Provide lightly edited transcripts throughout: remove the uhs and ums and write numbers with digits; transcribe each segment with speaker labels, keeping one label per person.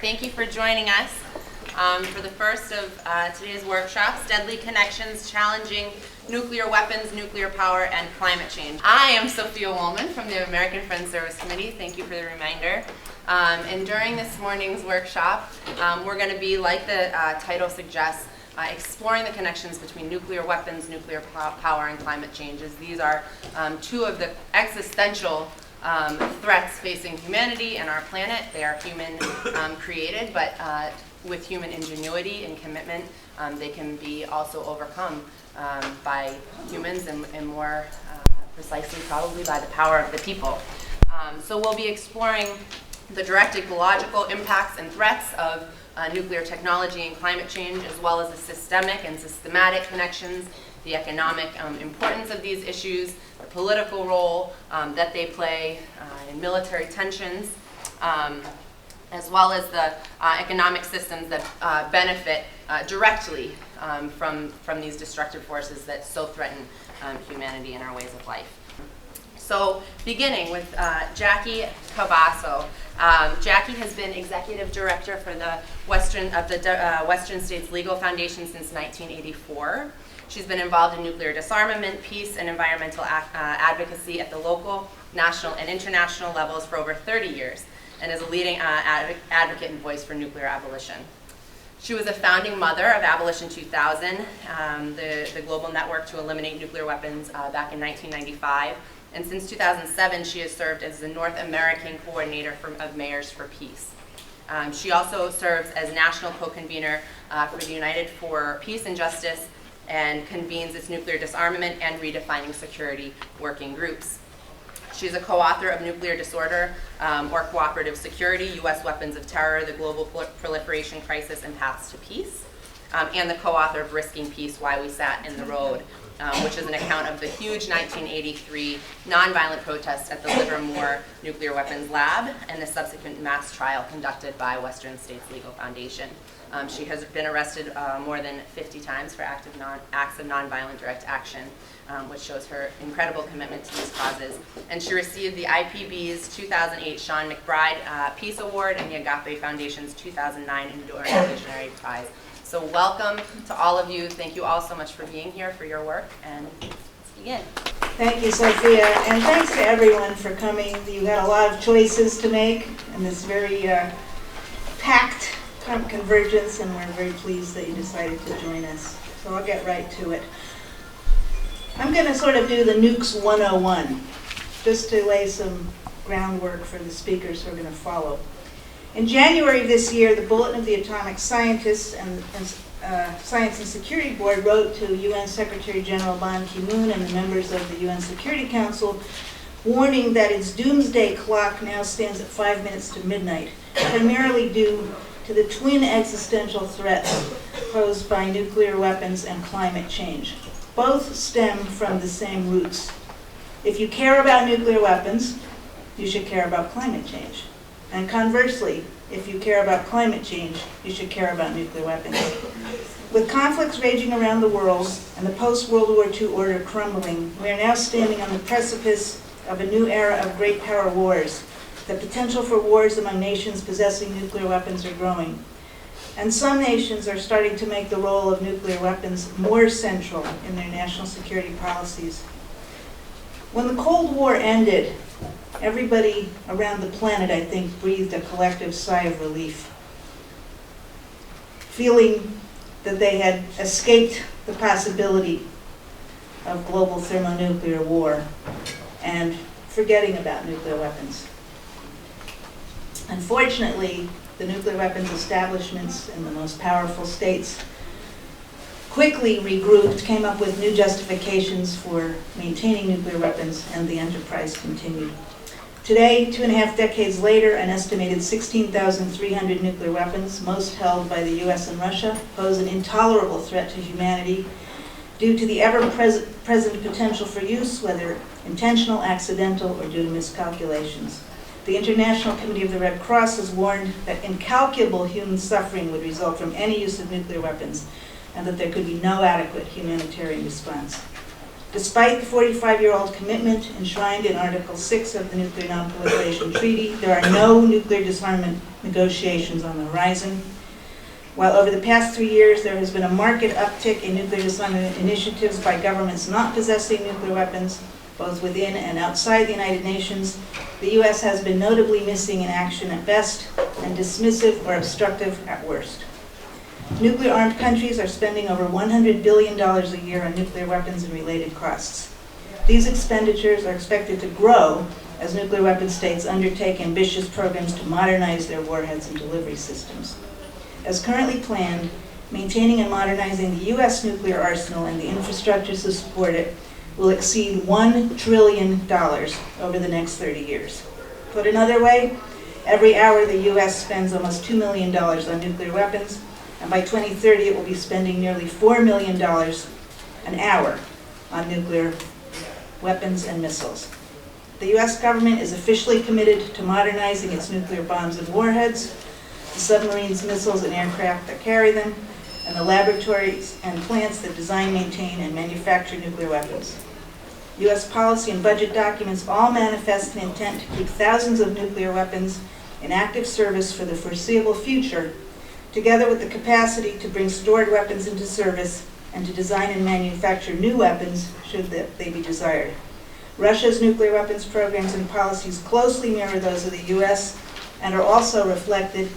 Speaker 1: Thank you for joining us for the first of today's workshops, Deadly Connections, Challenging Nuclear Weapons, Nuclear Power, and Climate Change. I am Sophia Woolman from the American Friends Service Committee. Thank you for the reminder. And during this morning's workshop, we're going to be, like the title suggests, exploring the connections between nuclear weapons, nuclear power, and climate change, as these are two of the existential threats facing humanity and our planet. They are human created, but with human ingenuity and commitment, they can be also overcome by humans and more precisely probably by the power of the people. So we'll be exploring the direct ecological impacts and threats of nuclear technology and climate change, as well as the systemic and systematic connections, the economic importance of these issues, the political role that they play in military tensions, as well as the economic systems that benefit directly from these destructive forces that so threaten humanity and our ways of life. So, beginning with Jackie Cavasso. Jackie has been executive director for the Western States Legal Foundation since 1984. She's been involved in nuclear disarmament, peace, and environmental advocacy at the local, national, and international levels for over 30 years, and is a leading advocate and voice for nuclear abolition. She was a founding mother of Abolition 2000, the global network to eliminate nuclear weapons back in 1995. And since 2007, she has served as the North American coordinator of Mayors for Peace. She also serves as national co-convener for the United for Peace and Justice, and convenes its nuclear disarmament and redefining security working groups. She's a co-author of Nuclear Disorder or Cooperative Security, U.S. Weapons of Terror, the Global Proliferation Crisis and Paths to Peace, and the co-author of Risking Peace, Why We Sat in the Road, which is an account of the huge 1983 nonviolent protests at the Livermore Nuclear Weapons Lab and the subsequent mass trial conducted by Western States Legal Foundation. She has been arrested more than 50 times for acts of nonviolent direct action, which shows her incredible commitment to these causes. And she received the IPB's 2008 Sean McBride Peace Award and the Agape Foundation's 2009 Enduring Visionary Prize. So welcome to all of you. Thank you all so much for being here, for your work, and let's begin.
Speaker 2: Thank you, Sophia, and thanks to everyone for coming. You had a lot of choices to make in this very packed convergence, and we're very pleased that you decided to join us. So I'll get right to it. I'm going to sort of do the Nukes 101, just to lay some groundwork for the speakers who are going to follow. In January of this year, the Bulletin of the Atomic Scientists and Science and Security Board wrote to UN Secretary General Ban Ki-moon and the members of the UN Security Council, warning that its doomsday clock now stands at 5 minutes to midnight, primarily due to the twin existential threats posed by nuclear weapons and climate change. Both stem from the same roots. If you care about nuclear weapons, you should care about climate change. And conversely, if you care about climate change, you should care about nuclear weapons. With conflicts raging around the world and the post-World War II order crumbling, we are now standing on the precipice of a new era of great power wars. The potential for wars among nations possessing nuclear weapons are growing. And some nations are starting to make the role of nuclear weapons more central in their national security policies. When the Cold War ended, everybody around the planet, I think, breathed a collective sigh of relief, feeling that they had escaped the possibility of global thermonuclear war and forgetting about nuclear weapons. Unfortunately, the nuclear weapons establishments in the most powerful states quickly regrouped, came up with new justifications for maintaining nuclear weapons, and the enterprise continued. Today, 2.5 decades later, an estimated 16,300 nuclear weapons, most held by the US and Russia, pose an intolerable threat to humanity due to the ever-present potential for use, whether intentional, accidental, or due to miscalculations. The International Committee of the Red Cross has warned that incalculable human suffering would result from any use of nuclear weapons, and that there could be no adequate humanitarian response. Despite the 45-year-old commitment enshrined in Article 6 of the Nuclear Non-Proliferation Treaty, there are no nuclear disarmament negotiations on the horizon. While over the past 3 years there has been a marked uptick in nuclear disarmament initiatives by governments not possessing nuclear weapons, both within and outside the United Nations, the U.S. has been notably missing in action at best and dismissive or obstructive at worst. Nuclear-armed countries are spending over $100 billion a year on nuclear weapons and related costs. These expenditures are expected to grow as nuclear weapon states undertake ambitious programs to modernize their warheads and delivery systems. As currently planned, maintaining and modernizing the U.S. nuclear arsenal and the infrastructure to support it will exceed $1 trillion over the next 30 years. Put another way, every hour the U.S. spends almost $2 million on nuclear weapons, and by 2030 it will be spending nearly $4 million an hour on nuclear weapons and missiles. The U.S. government is officially committed to modernizing its nuclear bombs and warheads, the submarines, missiles, and aircraft that carry them, and the laboratories and plants that design, maintain, and manufacture nuclear weapons. U.S. policy and budget documents all manifest an intent to keep thousands of nuclear weapons in active service for the foreseeable future, together with the capacity to bring stored weapons into service and to design and manufacture new weapons should they be desired. Russia's nuclear weapons programs and policies closely mirror those of the U.S. and are also reflected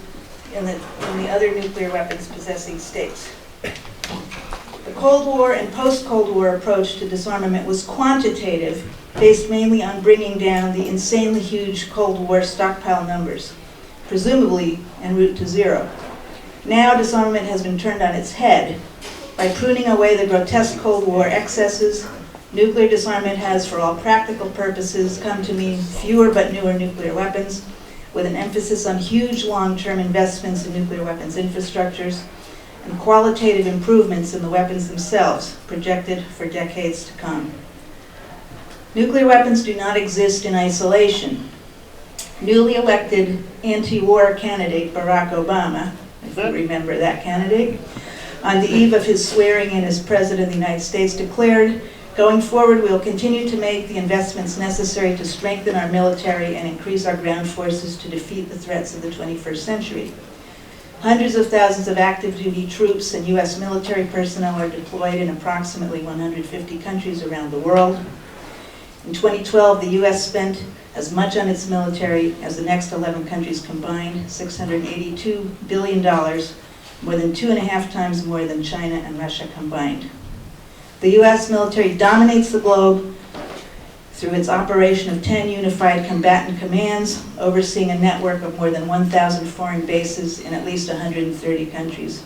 Speaker 2: in the other nuclear weapons possessing states. The Cold War and post-Cold War approach to disarmament was quantitative, based mainly on bringing down the insanely huge Cold War stockpile numbers, presumably en route to zero. Now disarmament has been turned on its head. By pruning away the grotesque Cold War excesses, nuclear disarmament has, for all practical purposes, come to mean fewer but newer nuclear weapons, with an emphasis on huge long-term investments in nuclear weapons infrastructures and qualitative improvements in the weapons themselves, projected for decades to come. Nuclear weapons do not exist in isolation. Newly elected anti-war candidate Barack Obama, if you remember that candidate, on the eve of his swearing in as President of the United States declared, "Going forward, we will continue to make the investments necessary to strengthen our military and increase our ground forces to defeat the threats of the 21st century. Hundreds of thousands of active duty troops and U.S. military personnel are deployed in approximately 150 countries around the world. In 2012, the U.S. spent as much on its military as the next 11 countries combined, $682 billion, more than 2.5 times more than China and Russia combined. The U.S. military dominates the globe through its operation of 10 unified combatant commands, overseeing a network of more than 1,000 foreign bases in at least 130 countries.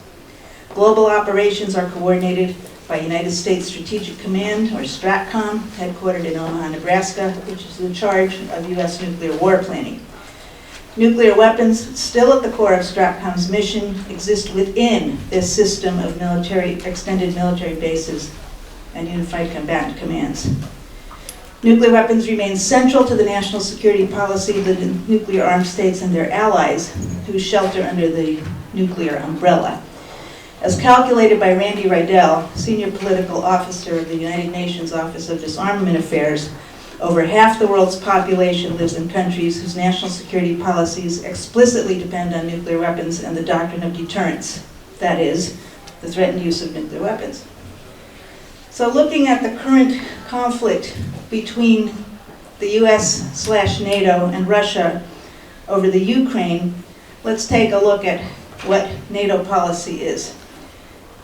Speaker 2: Global operations are coordinated by United States Strategic Command, or STRATCOM, headquartered in Omaha, Nebraska, which is in charge of U.S. nuclear war planning. Nuclear weapons, still at the core of STRATCOM's mission, exist within this system of extended military bases and unified combatant commands. Nuclear weapons remain central to the national security policy of the nuclear armed states and their allies, who shelter under the nuclear umbrella. As calculated by Randy Rydell, senior political officer of the United Nations Office of Disarmament Affairs, over half the world's population lives in countries whose national security policies explicitly depend on nuclear weapons and the doctrine of deterrence, that is, the threatened use of nuclear weapons. So looking at the current conflict between the US/NATO and Russia over the Ukraine, let's take a look at what NATO policy is.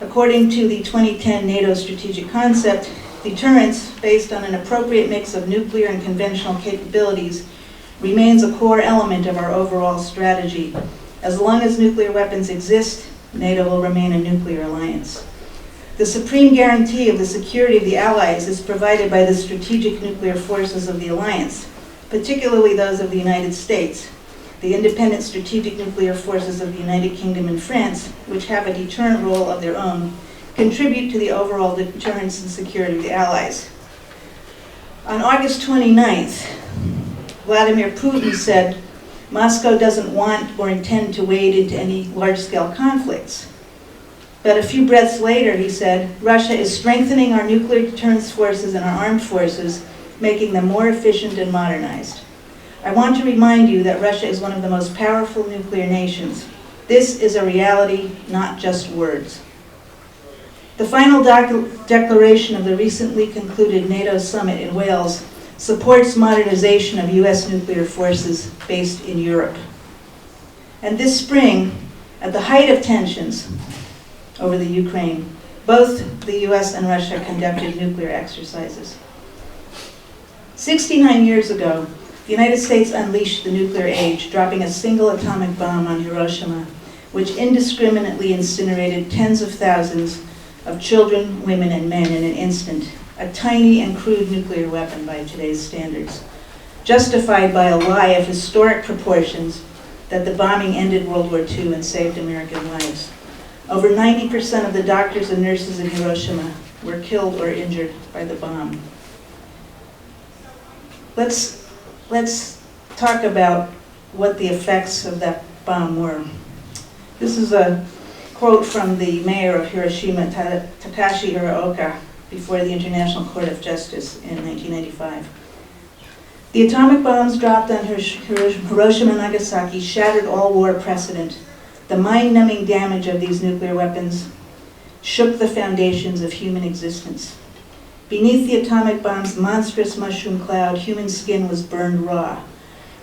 Speaker 2: According to the 2010 NATO strategic concept, deterrence, based on an appropriate mix of nuclear and conventional capabilities, remains a core element of our overall strategy. As long as nuclear weapons exist, NATO will remain a nuclear alliance. The supreme guarantee of the security of the Allies is provided by the strategic nuclear forces of the alliance, particularly those of the United States, the independent strategic nuclear forces of the United Kingdom and France, which have a deterrent role of their own, contribute to the overall deterrence and security of the Allies. On August 29th, Vladimir Putin said, "Moscow doesn't want or intend to wade into any large-scale conflicts." But a few breaths later, he said, Russia is strengthening our nuclear deterrence forces and our armed forces, making them more efficient and modernized. I want to remind you that Russia is one of the most powerful nuclear nations. This is a reality, not just words. The final declaration of the recently concluded NATO summit in Wales supports modernization of US nuclear forces based in Europe. And this spring, at the height of tensions over the Ukraine, both the US and Russia conducted nuclear exercises. 69 years ago, the United States unleashed the nuclear age, dropping a single atomic bomb on Hiroshima, which indiscriminately incinerated tens of thousands of children, women, and men in an instant, a tiny and crude nuclear weapon by today's standards, justified by a lie of historic proportions that the bombing ended World War II and saved American lives. Over 90% of the doctors and nurses in Hiroshima were killed or injured by the bomb. Let's talk about what the effects of that bomb were. This is a quote from the mayor of Hiroshima, Takashi Hiraoka, before the International Court of Justice in 1995. The atomic bombs dropped on Hiroshima and Nagasaki shattered all war precedent. The mind-numbing damage of these nuclear weapons shook the foundations of human existence. Beneath the atomic bomb's monstrous mushroom cloud, human skin was burned raw.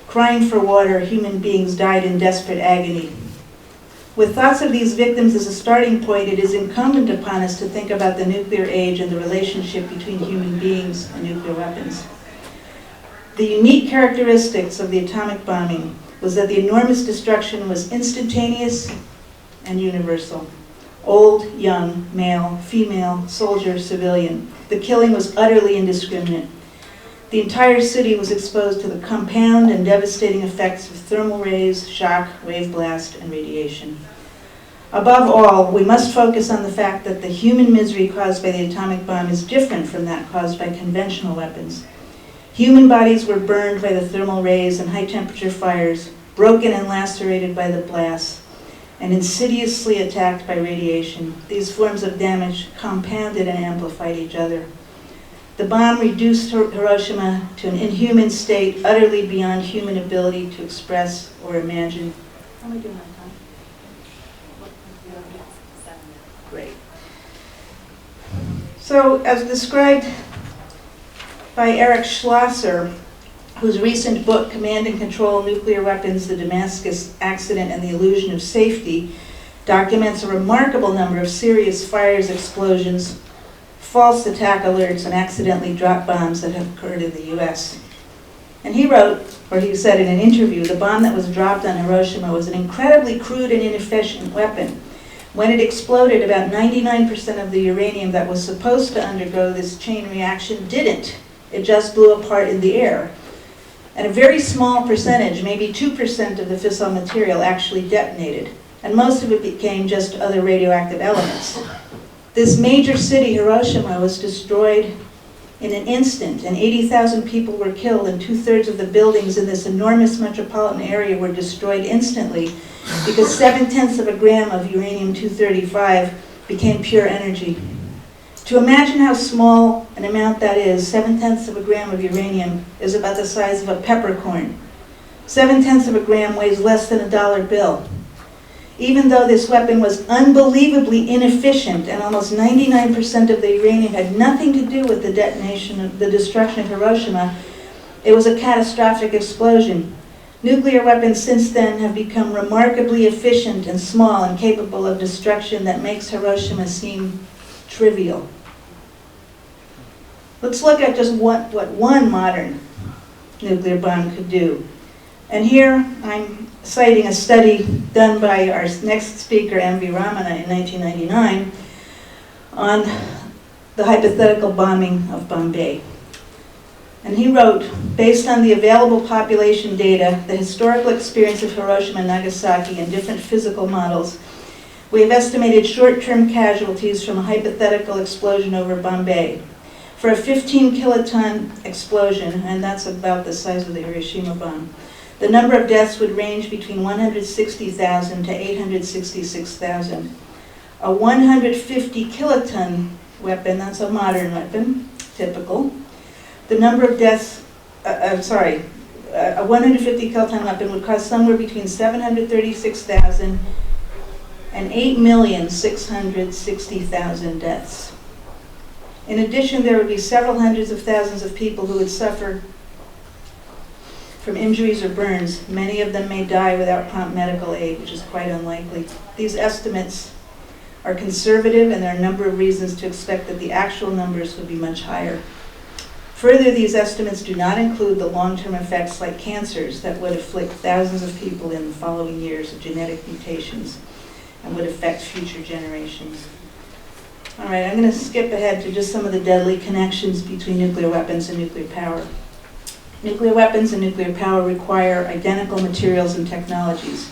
Speaker 2: Crying for water, human beings died in desperate agony. With thoughts of these victims as a starting point, it is incumbent upon us to think about the nuclear age and the relationship between human beings and nuclear weapons. The unique characteristics of the atomic bombing was that the enormous destruction was instantaneous and universal. Old, young, male, female, soldier, civilian. The killing was utterly indiscriminate. The entire city was exposed to the compound and devastating effects of thermal rays, shock, wave blast, and radiation. Above all, we must focus on the fact that the human misery caused by the atomic bomb is different from that caused by conventional weapons. Human bodies were burned by the thermal rays and high-temperature fires, broken and lacerated by the blasts, and insidiously attacked by radiation. These forms of damage compounded and amplified each other. The bomb reduced Hiroshima to an inhuman state utterly beyond human ability to express or imagine. How am I doing on time? Great. So, as described by Eric Schlosser, whose recent book, Command and Control Nuclear Weapons, the Damascus Accident and the Illusion of Safety, documents a remarkable number of serious fires, explosions, false attack alerts, and accidentally dropped bombs that have occurred in the US. And he wrote, or he said in an interview, the bomb that was dropped on Hiroshima was an incredibly crude and inefficient weapon. When it exploded, about 99% of the uranium that was supposed to undergo this chain reaction didn't. It just blew apart in the air. And a very small percentage, maybe 2% of the fissile material actually detonated. And most of it became just other radioactive elements. This major city, Hiroshima, was destroyed in an instant, and 80,000 people were killed, and 2/3 of the buildings in this enormous metropolitan area were destroyed instantly because 7/10 of a gram of uranium-235 became pure energy. To imagine how small an amount that is, 7/10 of a gram of uranium is about the size of a peppercorn. 7/10 of a gram weighs less than a dollar bill. Even though this weapon was unbelievably inefficient and almost 99% of the uranium had nothing to do with the detonation of the destruction of Hiroshima, it was a catastrophic explosion. Nuclear weapons since then have become remarkably efficient and small and capable of destruction that makes Hiroshima seem trivial. Let's look at just what one modern nuclear bomb could do. And here I'm citing a study done by our next speaker, M.V. Ramana, in 1999 on the hypothetical bombing of Bombay. And he wrote, based on the available population data, the historical experience of Hiroshima and Nagasaki, and different physical models, we have estimated short-term casualties from a hypothetical explosion over Bombay. For a 15-kiloton explosion, and that's about the size of the Hiroshima bomb, the number of deaths would range between 160,000 to 866,000. A 150 kiloton weapon, that's a modern weapon, typical. The number of deaths, a 150 kiloton weapon would cause somewhere between 736,000 and 8,660,000 deaths. In addition, there would be several hundreds of thousands of people who would suffer from injuries or burns. Many of them may die without prompt medical aid, which is quite unlikely. These estimates are conservative, and there are a number of reasons to expect that the actual numbers would be much higher. Further, these estimates do not include the long-term effects like cancers that would afflict thousands of people in the following years of genetic mutations and would affect future generations. All right, I'm going to skip ahead to just some of the deadly connections between nuclear weapons and nuclear power. Nuclear weapons and nuclear power require identical materials and technologies.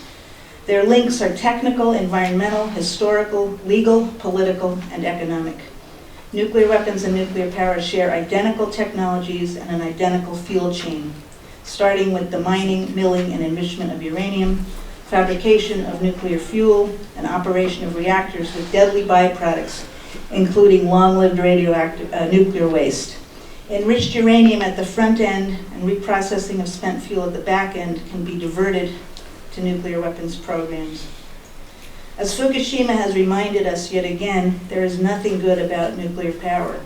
Speaker 2: Their links are technical, environmental, historical, legal, political, and economic. Nuclear weapons and nuclear power share identical technologies and an identical fuel chain, starting with the mining, milling, and enrichment of uranium, fabrication of nuclear fuel, and operation of reactors with deadly byproducts, including long-lived radioactive nuclear waste. Enriched uranium at the front end and reprocessing of spent fuel at the back end can be diverted to nuclear weapons programs. As Fukushima has reminded us yet again, there is nothing good about nuclear power.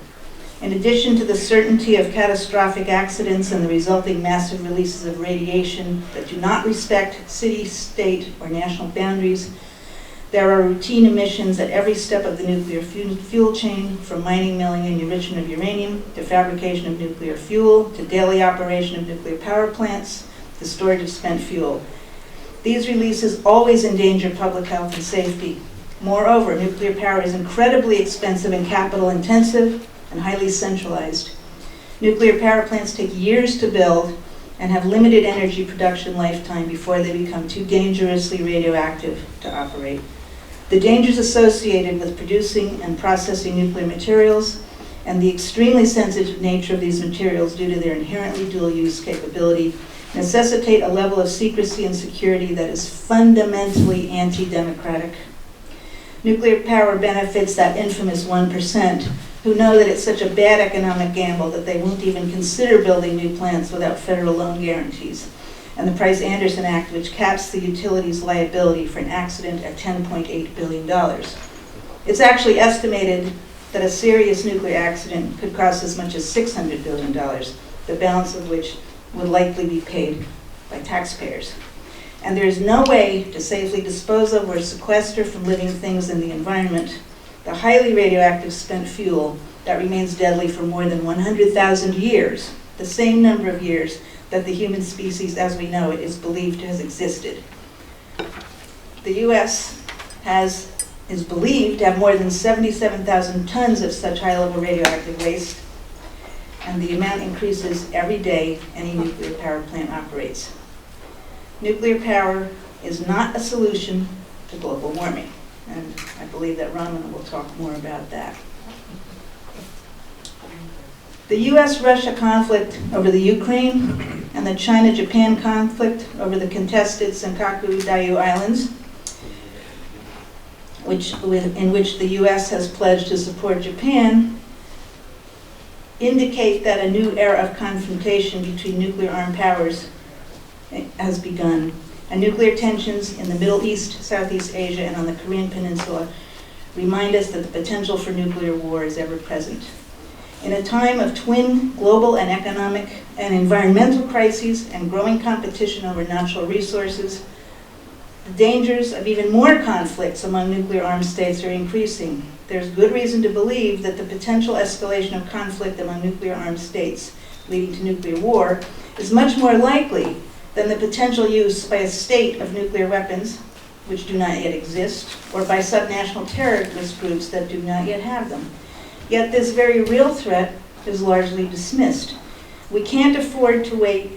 Speaker 2: In addition to the certainty of catastrophic accidents and the resulting massive releases of radiation that do not respect city, state, or national boundaries, there are routine emissions at every step of the nuclear fuel chain, from mining, milling, and enrichment of uranium, to fabrication of nuclear fuel, to daily operation of nuclear power plants, to storage of spent fuel. These releases always endanger public health and safety. Moreover, nuclear power is incredibly expensive and capital intensive and highly centralized. Nuclear power plants take years to build and have limited energy production lifetime before they become too dangerously radioactive to operate. The dangers associated with producing and processing nuclear materials and the extremely sensitive nature of these materials due to their inherently dual-use capability necessitate a level of secrecy and security that is fundamentally anti-democratic. Nuclear power benefits that infamous 1% who know that it's such a bad economic gamble that they won't even consider building new plants without federal loan guarantees, and the Price-Anderson Act, which caps the utility's liability for an accident at $10.8 billion. It's actually estimated that a serious nuclear accident could cost as much as $600 billion, the balance of which would likely be paid by taxpayers. And there is no way to safely dispose of or sequester from living things in the environment the highly radioactive spent fuel that remains deadly for more than 100,000 years, the same number of years that the human species as we know it is believed to have existed. The U.S. is believed to have more than 77,000 tons of such high-level radioactive waste, and the amount increases every day any nuclear power plant operates. Nuclear power is not a solution to global warming, and I believe that Ramana will talk more about that. The US-Russia conflict over the Ukraine and the China-Japan conflict over the contested Senkaku Diaoyu Islands, in which the US has pledged to support Japan, indicate that a new era of confrontation between nuclear-armed powers has begun, and nuclear tensions in the Middle East, Southeast Asia, and on the Korean Peninsula remind us that the potential for nuclear war is ever present. In a time of twin global and economic and environmental crises and growing competition over natural resources, the dangers of even more conflicts among nuclear-armed states are increasing. There's good reason to believe that the potential escalation of conflict among nuclear-armed states leading to nuclear war is much more likely than the potential use by a state of nuclear weapons, which do not yet exist, or by subnational terrorist groups that do not yet have them. Yet this very real threat is largely dismissed. We can't afford to wait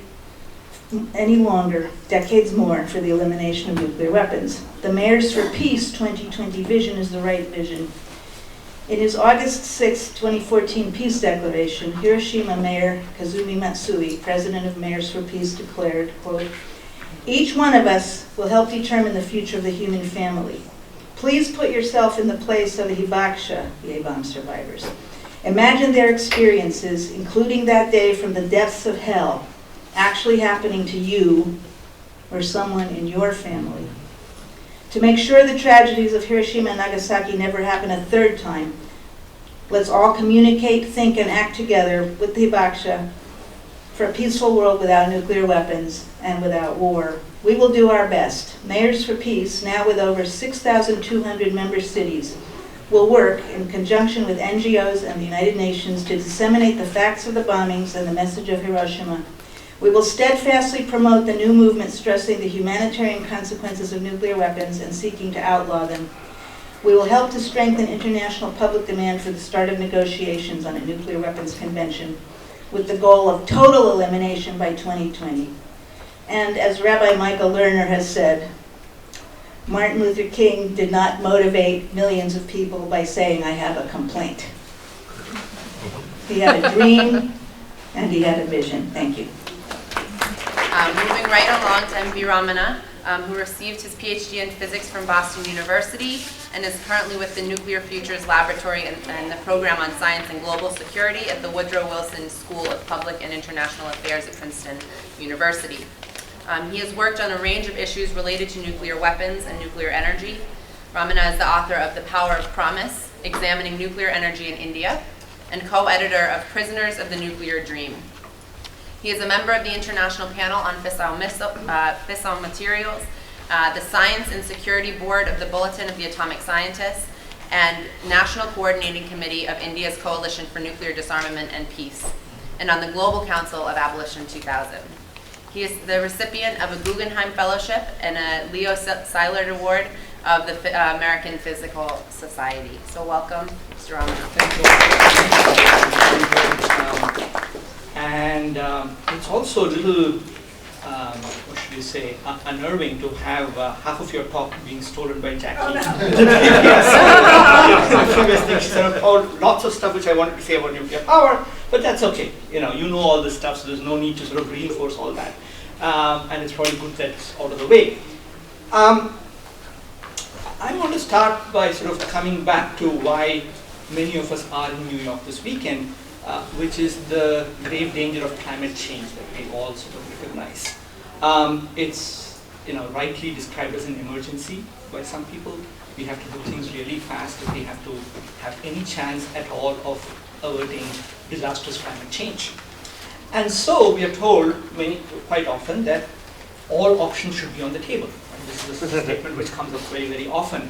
Speaker 2: any longer, decades more, for the elimination of nuclear weapons. The Mayors for Peace 2020 vision is the right vision. In his August 6, 2014 peace declaration, Hiroshima Mayor Kazumi Matsui, president of Mayors for Peace, declared, quote, "Each one of us will help determine the future of the human family. Please put yourself in the place of the Hibakusha, the A-bomb survivors. Imagine their experiences, including that day from the depths of hell, actually happening to you or someone in your family. To make sure the tragedies of Hiroshima and Nagasaki never happen a third time, let's all communicate, think, and act together with the Hibakusha for a peaceful world without nuclear weapons and without war. We will do our best. Mayors for Peace, now with over 6,200 member cities, will work in conjunction with NGOs and the United Nations to disseminate the facts of the bombings and the message of Hiroshima. We will steadfastly promote the new movement stressing the humanitarian consequences of nuclear weapons and seeking to outlaw them. We will help to strengthen international public demand for the start of negotiations on a nuclear weapons convention with the goal of total elimination by 2020. And as Rabbi Michael Lerner has said, Martin Luther King did not motivate millions of people by saying, I have a complaint. He had a dream and he had a vision. Thank you.
Speaker 1: Moving right along to M.V. Ramana, who received his PhD in physics from Boston University and is currently with the Nuclear Futures Laboratory and the Program on Science and Global Security at the Woodrow Wilson School of Public and International Affairs at Princeton University. He has worked on a range of issues related to nuclear weapons and nuclear energy. Ramana is the author of The Power of Promise, Examining Nuclear Energy in India, and co-editor of Prisoners of the Nuclear Dream. He is a member of the International Panel on Fissile Materials, the Science and Security Board of the Bulletin of the Atomic Scientists, and National Coordinating Committee of India's Coalition for Nuclear Disarmament and Peace, and on the Global Council of Abolition 2000. He is the recipient of a Guggenheim Fellowship and a Leo Szilard Award of the American Physical Society. So welcome, Mr. Ramana.
Speaker 3: Thank you. And it's also a little, what should you say, unnerving to have half of your talk being stolen by Jackie. Oh, no. Lots of stuff which I wanted to say about nuclear power, but that's okay. You know all this stuff, so there's no need to sort of reinforce all that. And it's probably good that it's out of the way. I want to start by sort of coming back to why many of us are in New York this weekend, which is the grave danger of climate change that we all sort of recognize. It's rightly described as an emergency by some people. We have to do things really fast if we have to have any chance at all of averting disastrous climate change. And so we are told quite often that all options should be on the table. Right? This is a statement which comes up very, very often.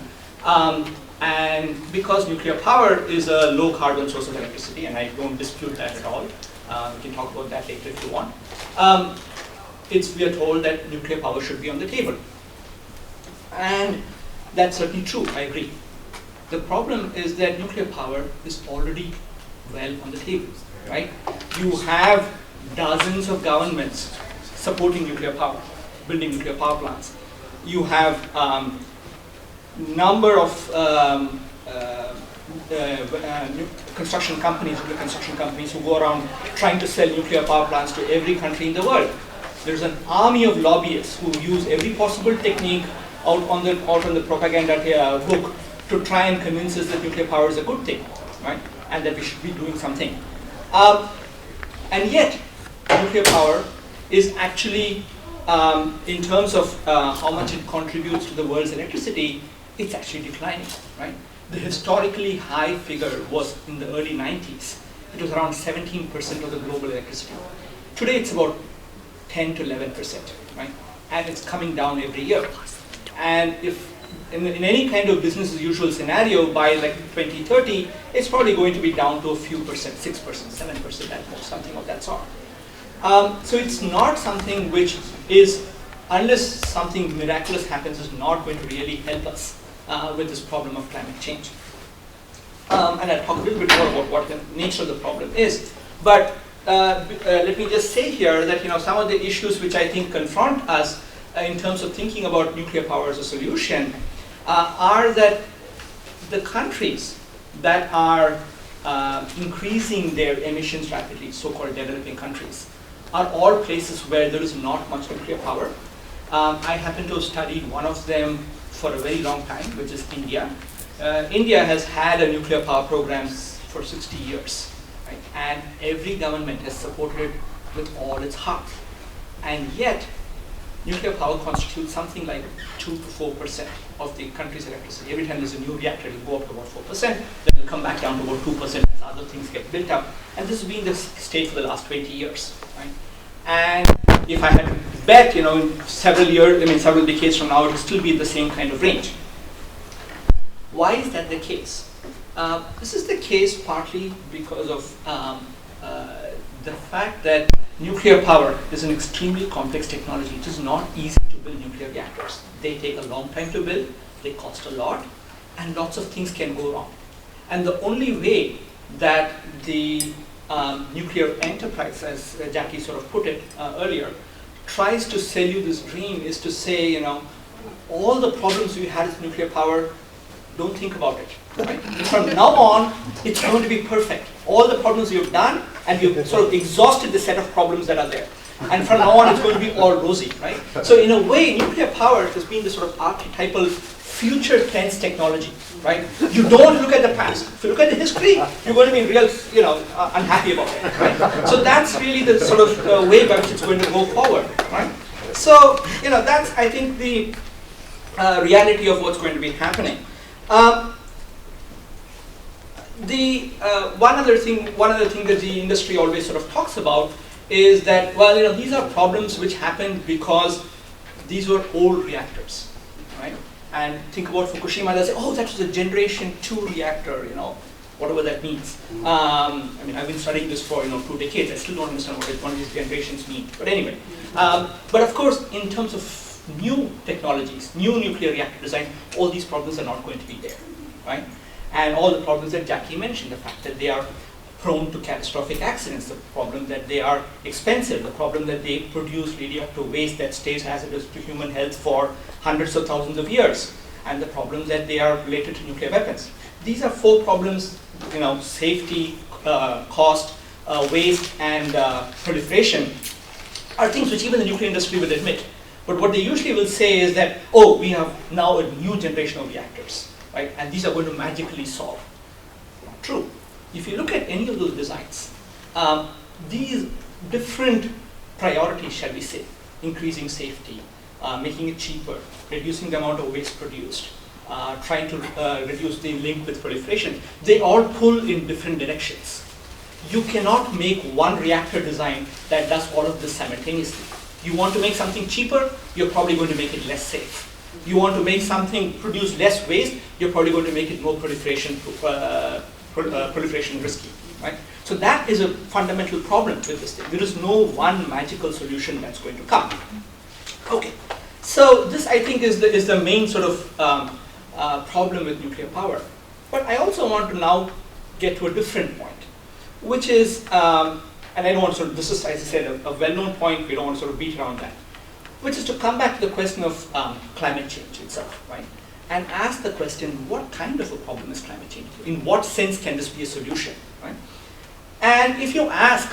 Speaker 3: And because nuclear power is a low carbon source of electricity, and I don't dispute that at all, we can talk about that later if you want, we are told that nuclear power should be on the table. And that's certainly true, I agree. The problem is that nuclear power is already well on the table, right? You have dozens of governments supporting nuclear power, building nuclear power plants. You have number of construction companies who go around trying to sell nuclear power plants to every country in the world. There's an army of lobbyists who use every possible technique out on the propaganda book to try and convince us that nuclear power is a good thing, right? And that we should be doing something. And yet, nuclear power is actually, in terms of how much it contributes to the world's electricity, it's actually declining, right? The historically high figure was in the early 90s. It was around 17% of the global electricity. Today it's about 10 to 11%, right? And it's coming down every year. And if in any kind of business as usual scenario, by like 2030, it's probably going to be down to a few percent, 6%, 7% at most, something of that sort. So it's not something which is, unless something miraculous happens, is not going to really help us with this problem of climate change. And I'll talk a little bit more about what the nature of the problem is. But let me just say here that some of the issues which I think confront us in terms of thinking about nuclear power as a solution are that the countries that are increasing their emissions rapidly, so-called developing countries, are all places where there is not much nuclear power. I happen to have studied one of them for a very long time, which is India. India has had a nuclear power program for 60 years, right? And every government has supported it with all its heart. And yet, nuclear power constitutes something like 2 to 4% of the country's electricity. Every time there's a new reactor, it will go up to about 4%, then it'll come back down to about 2% as other things get built up. And this has been the state for the last 20 years, right? And if I had to bet, in several years, several decades from now, it will still be in the same kind of range. Why is that the case? This is the case partly because of the fact that nuclear power is an extremely complex technology. It is not easy to build nuclear reactors. They take a long time to build, they cost a lot, and lots of things can go wrong. And the only way that the nuclear enterprise, as Jackie sort of put it earlier, tries to sell you this dream is to say, all the problems we had with nuclear power, don't think about it. Right? From now on, it's going to be perfect. All the problems you've done, and you've sort of exhausted the set of problems that are there. And from now on, it's going to be all rosy, right? So in a way, nuclear power has been the sort of archetypal future tense technology, right? You don't look at the past. If you look at the history, you're going to be real, unhappy about it, right? So that's really the sort of way by which it's going to go forward, right? So, that's, I think, the reality of what's going to be happening. One other thing that the industry always sort of talks about is that, well, these are problems which happened because these were old reactors, right? And think about Fukushima, they'll say, oh, that was a generation 2 reactor, whatever that means. I've been studying this for 2 decades. I still don't understand what one of these generations mean. But anyway, but of course, in terms of new technologies, new nuclear reactor design, all these problems are not going to be there, right? And all the problems that Jackie mentioned, the fact that they are prone to catastrophic accidents, the problem that they are expensive, the problem that they produce radioactive waste that stays hazardous to human health for hundreds of thousands of years, and the problem that they are related to nuclear weapons. These are 4 problems, safety, cost, waste, and proliferation, are things which even the nuclear industry will admit. But what they usually will say is that, oh, we have now a new generation of reactors, right? And these are going to magically solve. Not true. If you look at any of those designs, these different priorities, shall we say, increasing safety, making it cheaper, reducing the amount of waste produced, trying to reduce the link with proliferation, they all pull in different directions. You cannot make one reactor design that does all of this simultaneously. You want to make something cheaper, you're probably going to make it less safe. You want to make something produce less waste, you're probably going to make it more proliferation risky, right? So that is a fundamental problem with this thing. There is no one magical solution that's going to come. Okay, so this I think is the main sort of problem with nuclear power. But I also want to now get to a different point, which is, and I don't want to sort of, this is, as I said, a well-known point, we don't want to sort of beat around that, which is to come back to the question of climate change itself, right? And ask the question, what kind of a problem is climate change? In what sense can this be a solution, right? And if you ask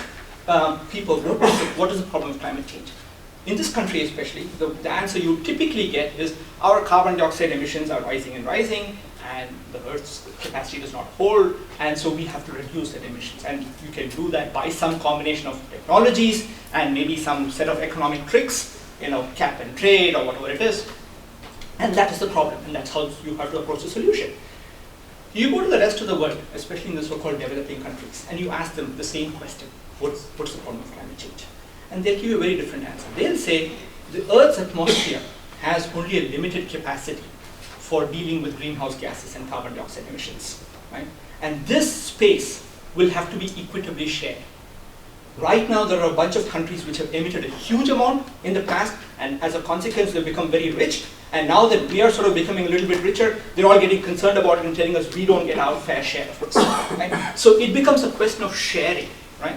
Speaker 3: people, what is the problem of climate change? In this country especially, the answer you typically get is our carbon dioxide emissions are rising and rising, and the Earth's capacity does not hold, and so we have to reduce that emissions. And you can do that by some combination of technologies and maybe some set of economic tricks, cap and trade or whatever it is. And that is the problem, and that's how you have to approach the solution. You go to the rest of the world, especially in the so-called developing countries, and you ask them the same question, what's the problem of climate change? And they'll give you a very different answer. They'll say, the Earth's atmosphere has only a limited capacity for dealing with greenhouse gases and carbon dioxide emissions, right? And this space will have to be equitably shared. Right now, there are a bunch of countries which have emitted a huge amount in the past, and as a consequence, they've become very rich. And now that we are sort of becoming a little bit richer, they're all getting concerned about it and telling us we don't get our fair share of this, right? So it becomes a question of sharing, right?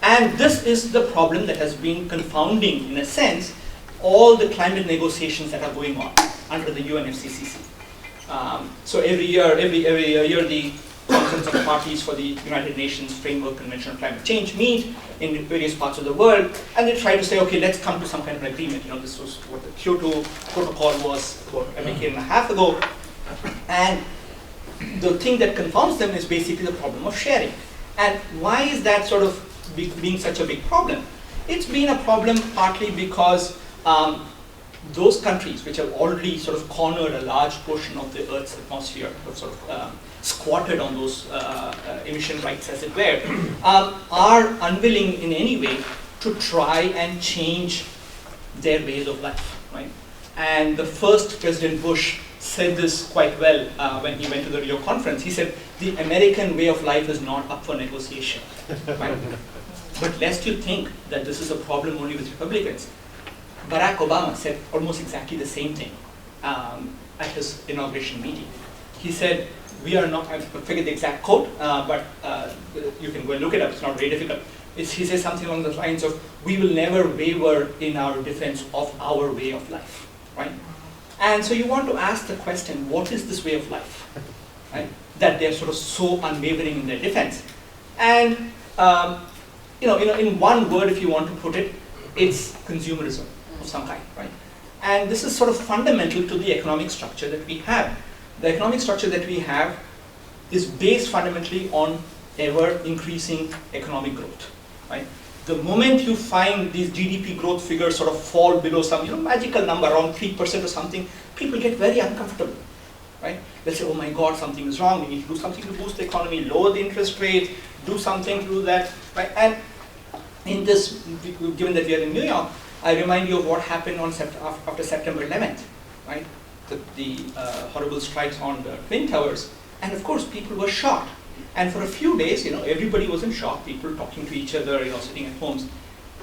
Speaker 3: And this is the problem that has been confounding, in a sense, all the climate negotiations that are going on under the UNFCCC. So every year, the conference of parties for the United Nations Framework Convention on Climate Change meet in various parts of the world, and they try to say, okay, let's come to some kind of an agreement. This was what the Kyoto Protocol was about a decade and a half ago. And the thing that confounds them is basically the problem of sharing. And why is that sort of being such a big problem? It's been a problem partly because those countries which have already sort of cornered a large portion of the Earth's atmosphere, have sort of squatted on those emission rights, as it were, are unwilling in any way to try and change their ways of life, right? And the first President Bush said this quite well when he went to the Rio conference. He said, the American way of life is not up for negotiation, right? But lest you think that this is a problem only with Republicans, Barack Obama said almost exactly the same thing at his inauguration meeting. He said, we are not, I forget the exact quote, but you can go and look it up, it's not very difficult. He says something along the lines of, we will never waver in our defense of our way of life, right? And so you want to ask the question, what is this way of life, right? That they're sort of so unwavering in their defense. And in one word, if you want to put it, it's consumerism of some kind, right? And this is sort of fundamental to the economic structure that we have. The economic structure that we have is based fundamentally on ever increasing economic growth, right? The moment you find these GDP growth figures sort of fall below some magical number, around 3% or something, people get very uncomfortable, right? They'll say, oh my God, something is wrong, we need to do something to boost the economy, lower the interest rates, do something to do that, right? And in this, given that we are in New York, I remind you of what happened on after September 11th, right? The horrible strikes on the Twin Towers, and of course people were shocked. And for a few days, everybody was in shock, people talking to each other, sitting at homes.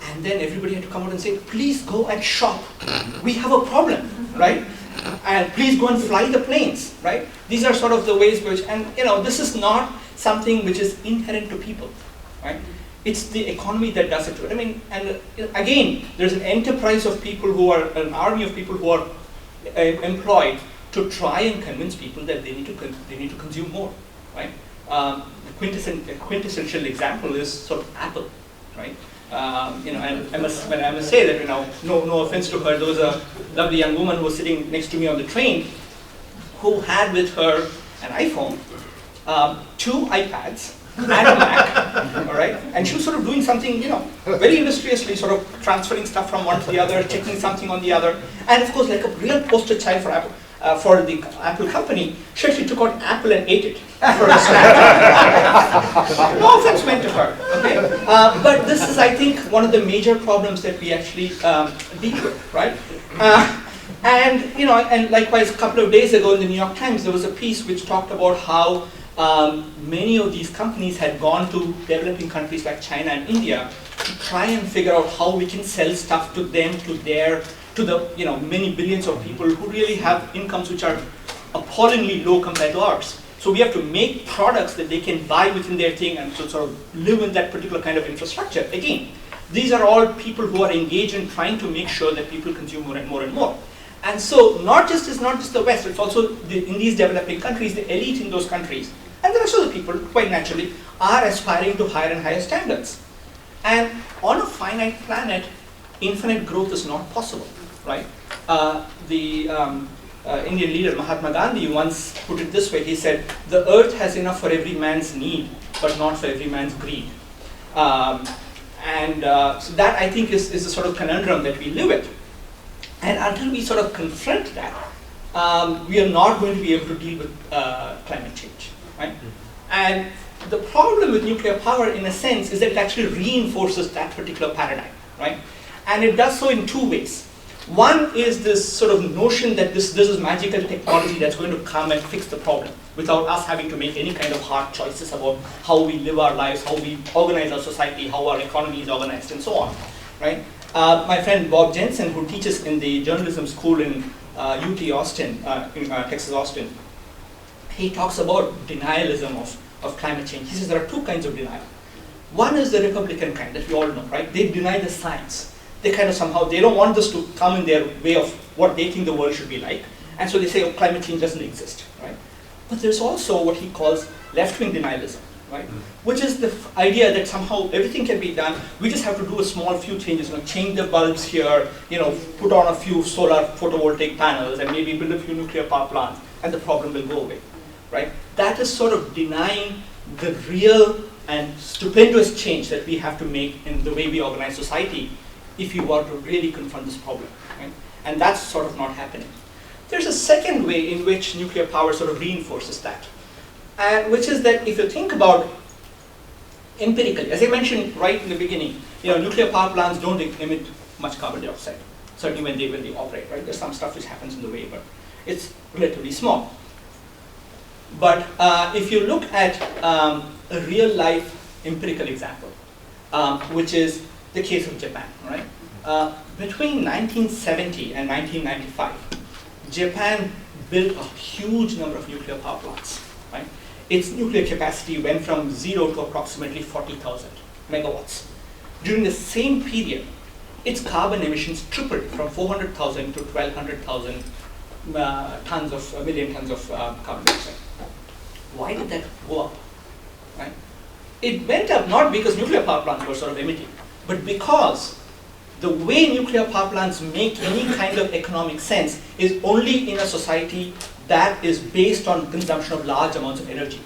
Speaker 3: And then everybody had to come out and say, please go and shop. We have a problem, right? And please go and fly the planes, right? These are sort of the ways which, and this is not something which is inherent to people, right? It's the economy that does it to it. I mean, and again, there's an enterprise of people who are, an army of people who are employed to try and convince people that they need to consume more, right? The quintessential example is sort of Apple, right? And I must say that no offense to her, there was a lovely young woman who was sitting next to me on the train, who had with her an iPhone, 2 iPads, and a Mac, all right? And she was sort of doing something, very industriously, sort of transferring stuff from one to the other, checking something on the other, and of course, like a real poster child for Apple. For the Apple company, she actually took out Apple and ate it for a snack. No offense meant to her, okay? But this is, I think, one of the major problems that we actually deal with, right? And likewise, a couple of days ago in the New York Times, there was a piece which talked about how many of these companies had gone to developing countries like China and India to try and figure out how we can sell stuff to them, to the many billions of people who really have incomes which are appallingly low compared to ours. So we have to make products that they can buy within their thing and to sort of live in that particular kind of infrastructure. Again, these are all people who are engaged in trying to make sure that people consume more and more and more. And so it's not just the West, it's also in these developing countries, the elite in those countries, and the rest of the people, quite naturally, are aspiring to higher and higher standards. And on a finite planet, infinite growth is not possible, right? The Indian leader Mahatma Gandhi once put it this way. He said, the earth has enough for every man's need, but not for every man's greed. So that, I think, is the sort of conundrum that we live with. And until we sort of confront that, we are not going to be able to deal with climate change, right? And the problem with nuclear power, in a sense, is that it actually reinforces that particular paradigm, right? And it does so in 2 ways. One is this sort of notion that this is magical technology that's going to come and fix the problem without us having to make any kind of hard choices about how we live our lives, how we organize our society, how our economy is organized, and so on, right? My friend Bob Jensen, who teaches in the journalism school in UT Austin, in Texas Austin, he talks about denialism of climate change. He says there are 2 kinds of denial. One is the Republican kind that we all know, right? They deny the science. They kind of somehow, they don't want this to come in their way of what they think the world should be like. And so they say, oh, climate change doesn't exist, right? But there's also what he calls left-wing denialism, right? Which is the idea that somehow everything can be done. We just have to do a small few changes, change the bulbs here, put on a few solar photovoltaic panels, and maybe build a few nuclear power plants, and the problem will go away, right? That is sort of denying the real and stupendous change that we have to make in the way we organize society if we want to really confront this problem, right? And that's sort of not happening. There's a second way in which nuclear power sort of reinforces that, which is that if you think about empirically, as I mentioned right in the beginning, nuclear power plants don't emit much carbon dioxide, certainly when they operate, right? There's some stuff which happens in the way, but it's relatively small. But if you look at a real-life empirical example, which is the case of Japan, right? Between 1970 and 1995, Japan built a huge number of nuclear power plants, right? Its nuclear capacity went from 0 to approximately 40,000 megawatts. During the same period, its carbon emissions tripled from 400,000 to 1,200,000 million tons of carbon dioxide. Why did that go up? Right? It went up not because nuclear power plants were sort of emitting, but because the way nuclear power plants make any kind of economic sense is only in a society that is based on consumption of large amounts of energy.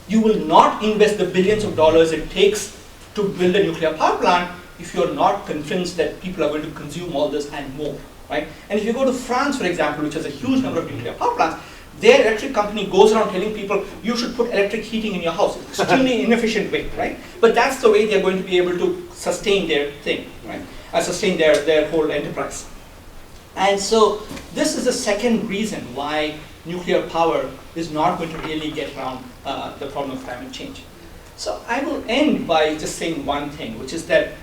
Speaker 3: You will not invest the billions of dollars it takes to build a nuclear power plant if you're not convinced that people are going to consume all this and more, right? And if you go to France, for example, which has a huge number of nuclear power plants, their electric company goes around telling people, you should put electric heating in your house. It's an extremely inefficient way, right? But that's the way they're going to be able to sustain their thing, right? Sustain their whole enterprise. And so this is the second reason why nuclear power is not going to really get around the problem of climate change. So I will end by just saying one thing, which is that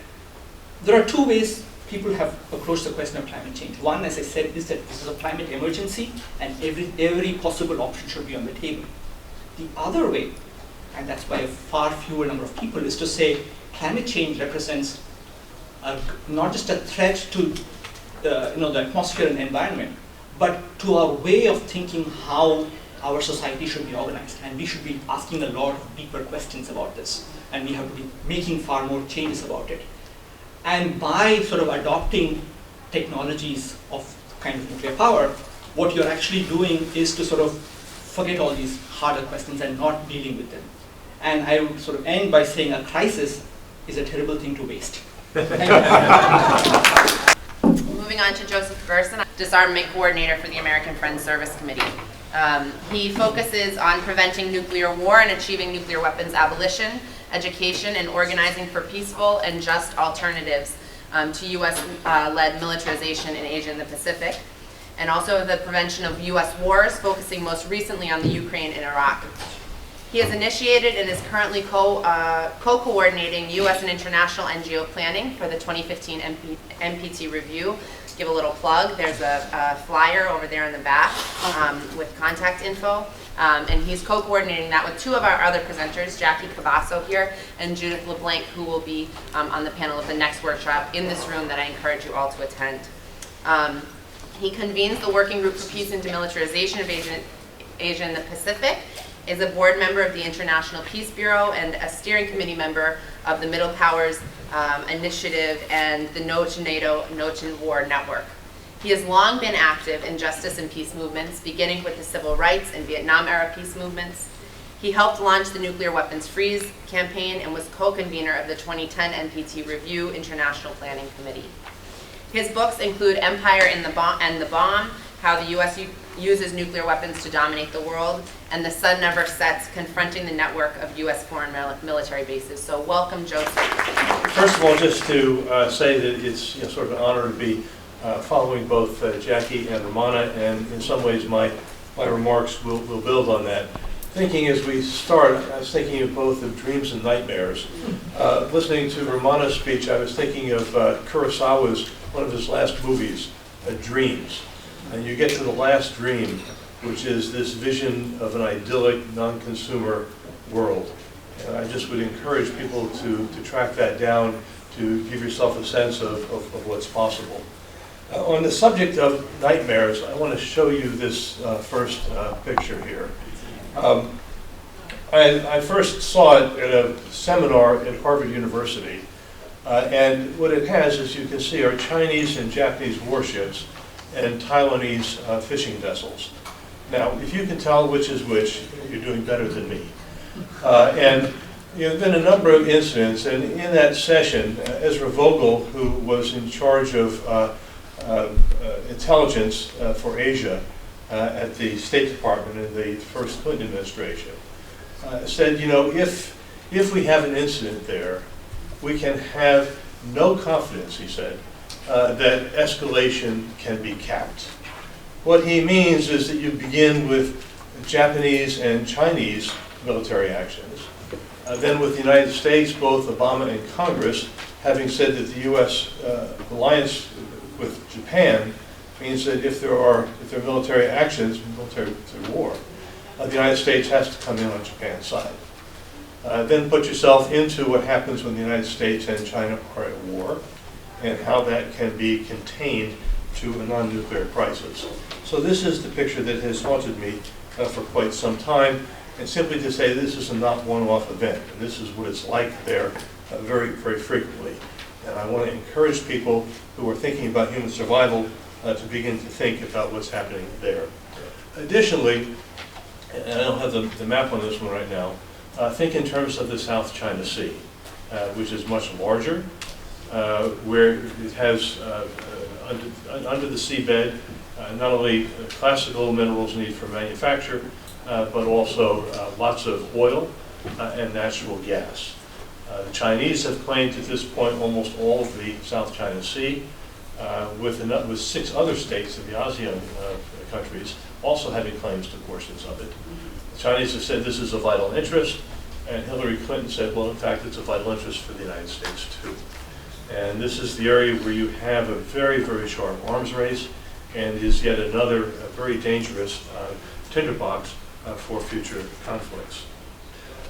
Speaker 3: there are two ways people have approached the question of climate change. One, as I said, is that this is a climate emergency and every possible option should be on the table. The other way, and that's why a far fewer number of people, is to say climate change represents not just a threat to the atmosphere and environment, but to our way of thinking how our society should be organized. And we should be asking a lot of deeper questions about this. And we have to be making far more changes about it. And by sort of adopting technologies of kind of nuclear power, what you're actually doing is to sort of forget all these harder questions and not dealing with them. And I would sort of end by saying a crisis is a terrible thing to waste.
Speaker 1: Moving on to Joseph Gerson, Disarmament Coordinator for the American Friends Service Committee. He focuses on preventing nuclear war and achieving nuclear weapons abolition, education, and organizing for peaceful and just alternatives to U.S.-led militarization in Asia and the Pacific, and also the prevention of U.S. wars, focusing most recently on the Ukraine and Iraq. He has initiated and is currently co-coordinating U.S. and international NGO planning for the 2015 NPT review. Give a little plug. There's a flyer over there in the back with contact info. And he's co-coordinating that with two of our other presenters, Jackie Cavasso here and Judith LeBlanc, who will be on the panel of the next workshop in this room that I encourage you all to attend. He convenes the Working Group for Peace and Demilitarization of Asia and the Pacific, is a board member of the International Peace Bureau and a steering committee member of the Middle Powers Initiative and the No to NATO, No to War Network. He has long been active in justice and peace movements, beginning with the civil rights and Vietnam-era peace movements. He helped launch the Nuclear Weapons Freeze campaign and was co-convener of the 2010 NPT Review International Planning Committee. His books include Empire and the Bomb, How the U.S. Uses Nuclear Weapons to Dominate the World, and The Sun Never Sets, Confronting the Network of U.S. Foreign Military Bases. So welcome, Joseph.
Speaker 4: First of all, just to say that it's sort of an honor to be following both Jackie and Romana, and in some ways my remarks will build on that. Thinking as we start, I was thinking of both of dreams and nightmares. Listening to Romana's speech, I was thinking of Kurosawa's, one of his last movies, Dreams. And you get to the last dream, which is this vision of an idyllic, non-consumer world. And I just would encourage people to track that down, to give yourself a sense of what's possible. On the subject of nightmares, I want to show you this first picture here. I first saw it at a seminar at Harvard University. And what it has, as you can see, are Chinese and Japanese warships and Taiwanese fishing vessels. Now, if you can tell which is which, you're doing better than me. And there have been a number of incidents, and in that session, Ezra Vogel, who was in charge of intelligence for Asia at the State Department in the first Clinton administration, said, if we have an incident there, we can have no confidence, he said, that escalation can be capped. What he means is that you begin with Japanese and Chinese military actions. Then with the United States, both Obama and Congress, having said that the U.S. Alliance with Japan means that if there are military actions, military war, the United States has to come in on Japan's side. Then put yourself into what happens when the United States and China are at war, and how that can be contained to a non-nuclear crisis. So this is the picture that has haunted me for quite some time, and simply to say this is a not one-off event, and this is what it's like there very, very frequently. And I want to encourage people who are thinking about human survival to begin to think about what's happening there. Additionally, and I don't have the map on this one right now, think in terms of the South China Sea, which is much larger, where it has under the seabed not only classical minerals needed for manufacture, but also lots of oil and natural gas. The Chinese have claimed at this point almost all of the South China Sea, with 6 other states of the ASEAN countries also having claims to portions of it. The Chinese have said this is a vital interest, and Hillary Clinton said, well, in fact, it's a vital interest for the United States, too. And this is the area where you have a very, very sharp arms race, and is yet another very dangerous tinderbox for future conflicts.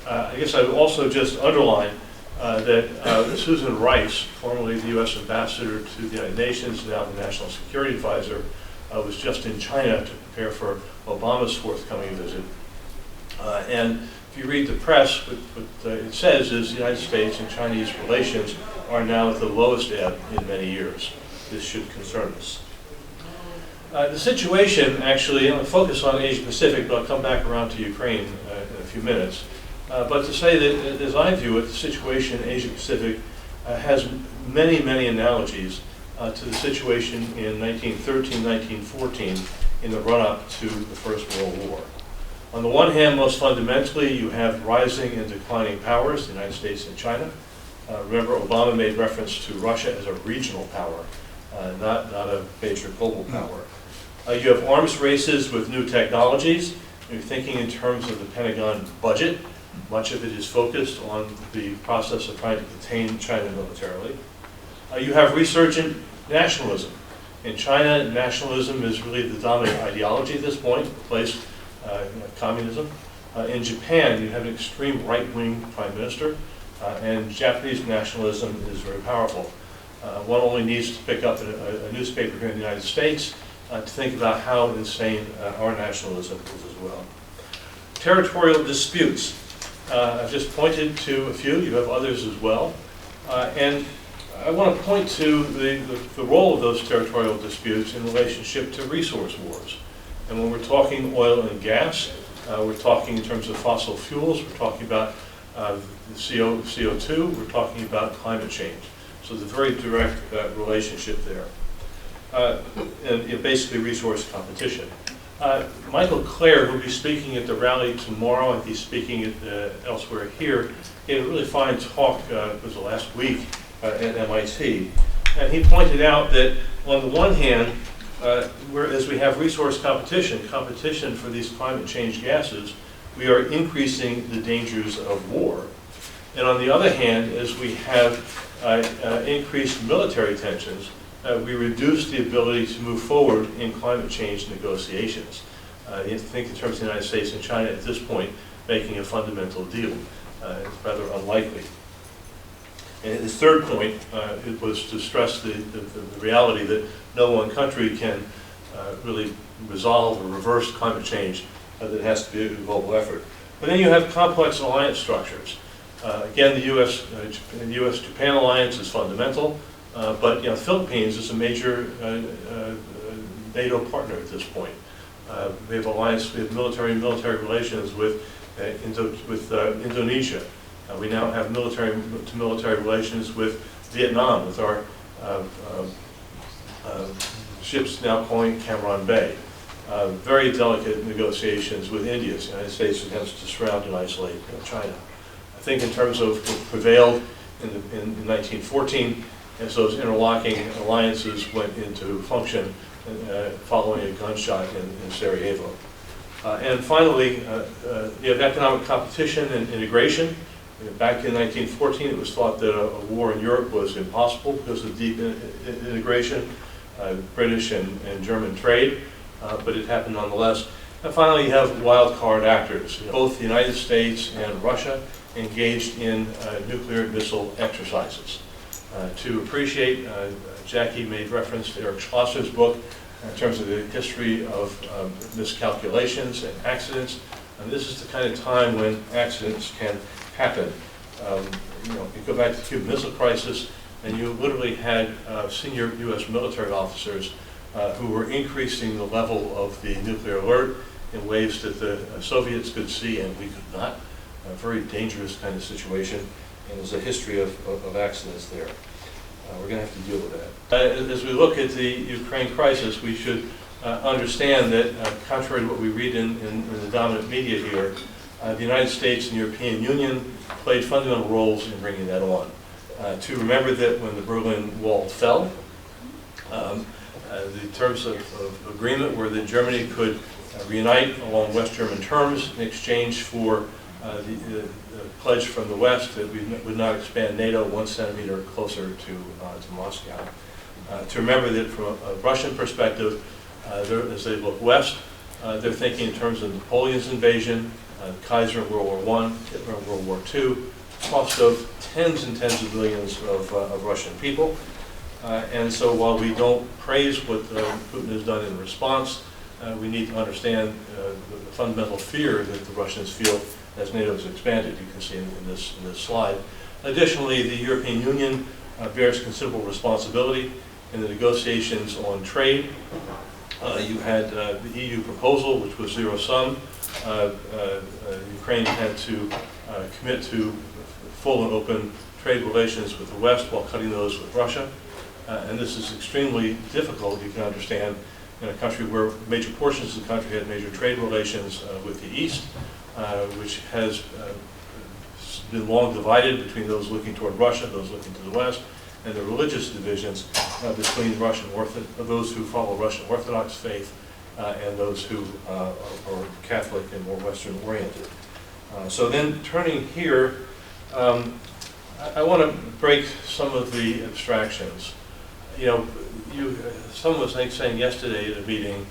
Speaker 4: I guess I would also just underline that Susan Rice, formerly the U.S. ambassador to the United Nations, now the National Security Advisor, was just in China to prepare for Obama's forthcoming visit. And if you read the press, what it says is the United States and Chinese relations are now at the lowest ebb in many years. This should concern us. The situation, actually, I'm going to focus on Asia Pacific, but I'll come back around to Ukraine in a few minutes. But to say that, as I view it, the situation in Asia Pacific has many, many analogies to the situation in 1913, 1914, in the run-up to the First World War. On the one hand, most fundamentally, you have rising and declining powers, the United States and China. Remember, Obama made reference to Russia as a regional power, not a major global power. You have arms races with new technologies. You're thinking in terms of the Pentagon budget. Much of it is focused on the process of trying to contain China militarily. You have resurgent nationalism. In China, nationalism is really the dominant ideology at this point, replaced communism. In Japan, you have an extreme right-wing prime minister, and Japanese nationalism is very powerful. One only needs to pick up a newspaper here in the United States to think about how insane our nationalism is as well. Territorial disputes. I've just pointed to a few. You have others as well. And I want to point to the role of those territorial disputes in relationship to resource wars. And when we're talking oil and gas, we're talking in terms of fossil fuels, we're talking about CO2, we're talking about climate change. So there's a very direct relationship there. And basically resource competition. Michael Clare, who will be speaking at the rally tomorrow, and he's speaking elsewhere here, gave a really fine talk, it was last week at MIT. And he pointed out that on the one hand, whereas we have resource competition for these climate change gases, we are increasing the dangers of war. And on the other hand, as we have increased military tensions, we reduce the ability to move forward in climate change negotiations. You have to think in terms of the United States and China at this point making a fundamental deal. It's rather unlikely. And his third point it was to stress the reality that no one country can really resolve or reverse climate change, that it has to be a global effort. But then you have complex alliance structures. Again, the U.S.-Japan alliance is fundamental, but the Philippines is a major NATO partner at this point. We have military relations with Indonesia. We now have military relations with Vietnam, with our ships now calling Cam Bay. Very delicate negotiations with India. The United States attempts to surround and isolate China. I think in terms of what prevailed in 1914, as those interlocking alliances went into function following a gunshot in Sarajevo. And finally, you have economic competition and integration. Back in 1914, it was thought that a war in Europe was impossible because of deep integration, British and German trade, but it happened nonetheless. And finally, you have wild card actors. Both the United States and Russia engaged in nuclear missile exercises. To appreciate, Jackie made reference to Eric Schlosser's book in terms of the history of miscalculations and accidents. And this is the kind of time when accidents can happen. You go back to the Cuban Missile Crisis, and you literally had senior U.S. military officers who were increasing the level of the nuclear alert in ways that the Soviets could see and we could not. A very dangerous kind of situation, and there's a history of accidents there. We're going to have to deal with that. As we look at the Ukraine crisis, we should understand that, contrary to what we read in the dominant media here, the United States and the European Union played fundamental roles in bringing that on. To remember that when the Berlin Wall fell, the terms of agreement were that Germany could reunite along West German terms in exchange for the pledge from the West that we would not expand NATO 1 centimeter closer to Moscow. To remember that from a Russian perspective, as they look west, they're thinking in terms of Napoleon's invasion, Kaiser in World War I, Hitler in World War II, cost of tens and tens of millions of Russian people. And so while we don't praise what Putin has done in response, we need to understand the fundamental fear that the Russians feel as NATO has expanded. You can see in this slide. Additionally, the European Union bears considerable responsibility in the negotiations on trade. You had the EU proposal, which was zero-sum. Ukraine had to commit to full and open trade relations with the West while cutting those with Russia. And this is extremely difficult, you can understand, in a country where major portions of the country had major trade relations with the East, which has been long divided between those looking toward Russia, those looking to the West, and the religious divisions between those who follow Russian Orthodox faith and those who are Catholic and more Western oriented. So then turning here, I want to break some of the abstractions. Someone was saying yesterday at a meeting,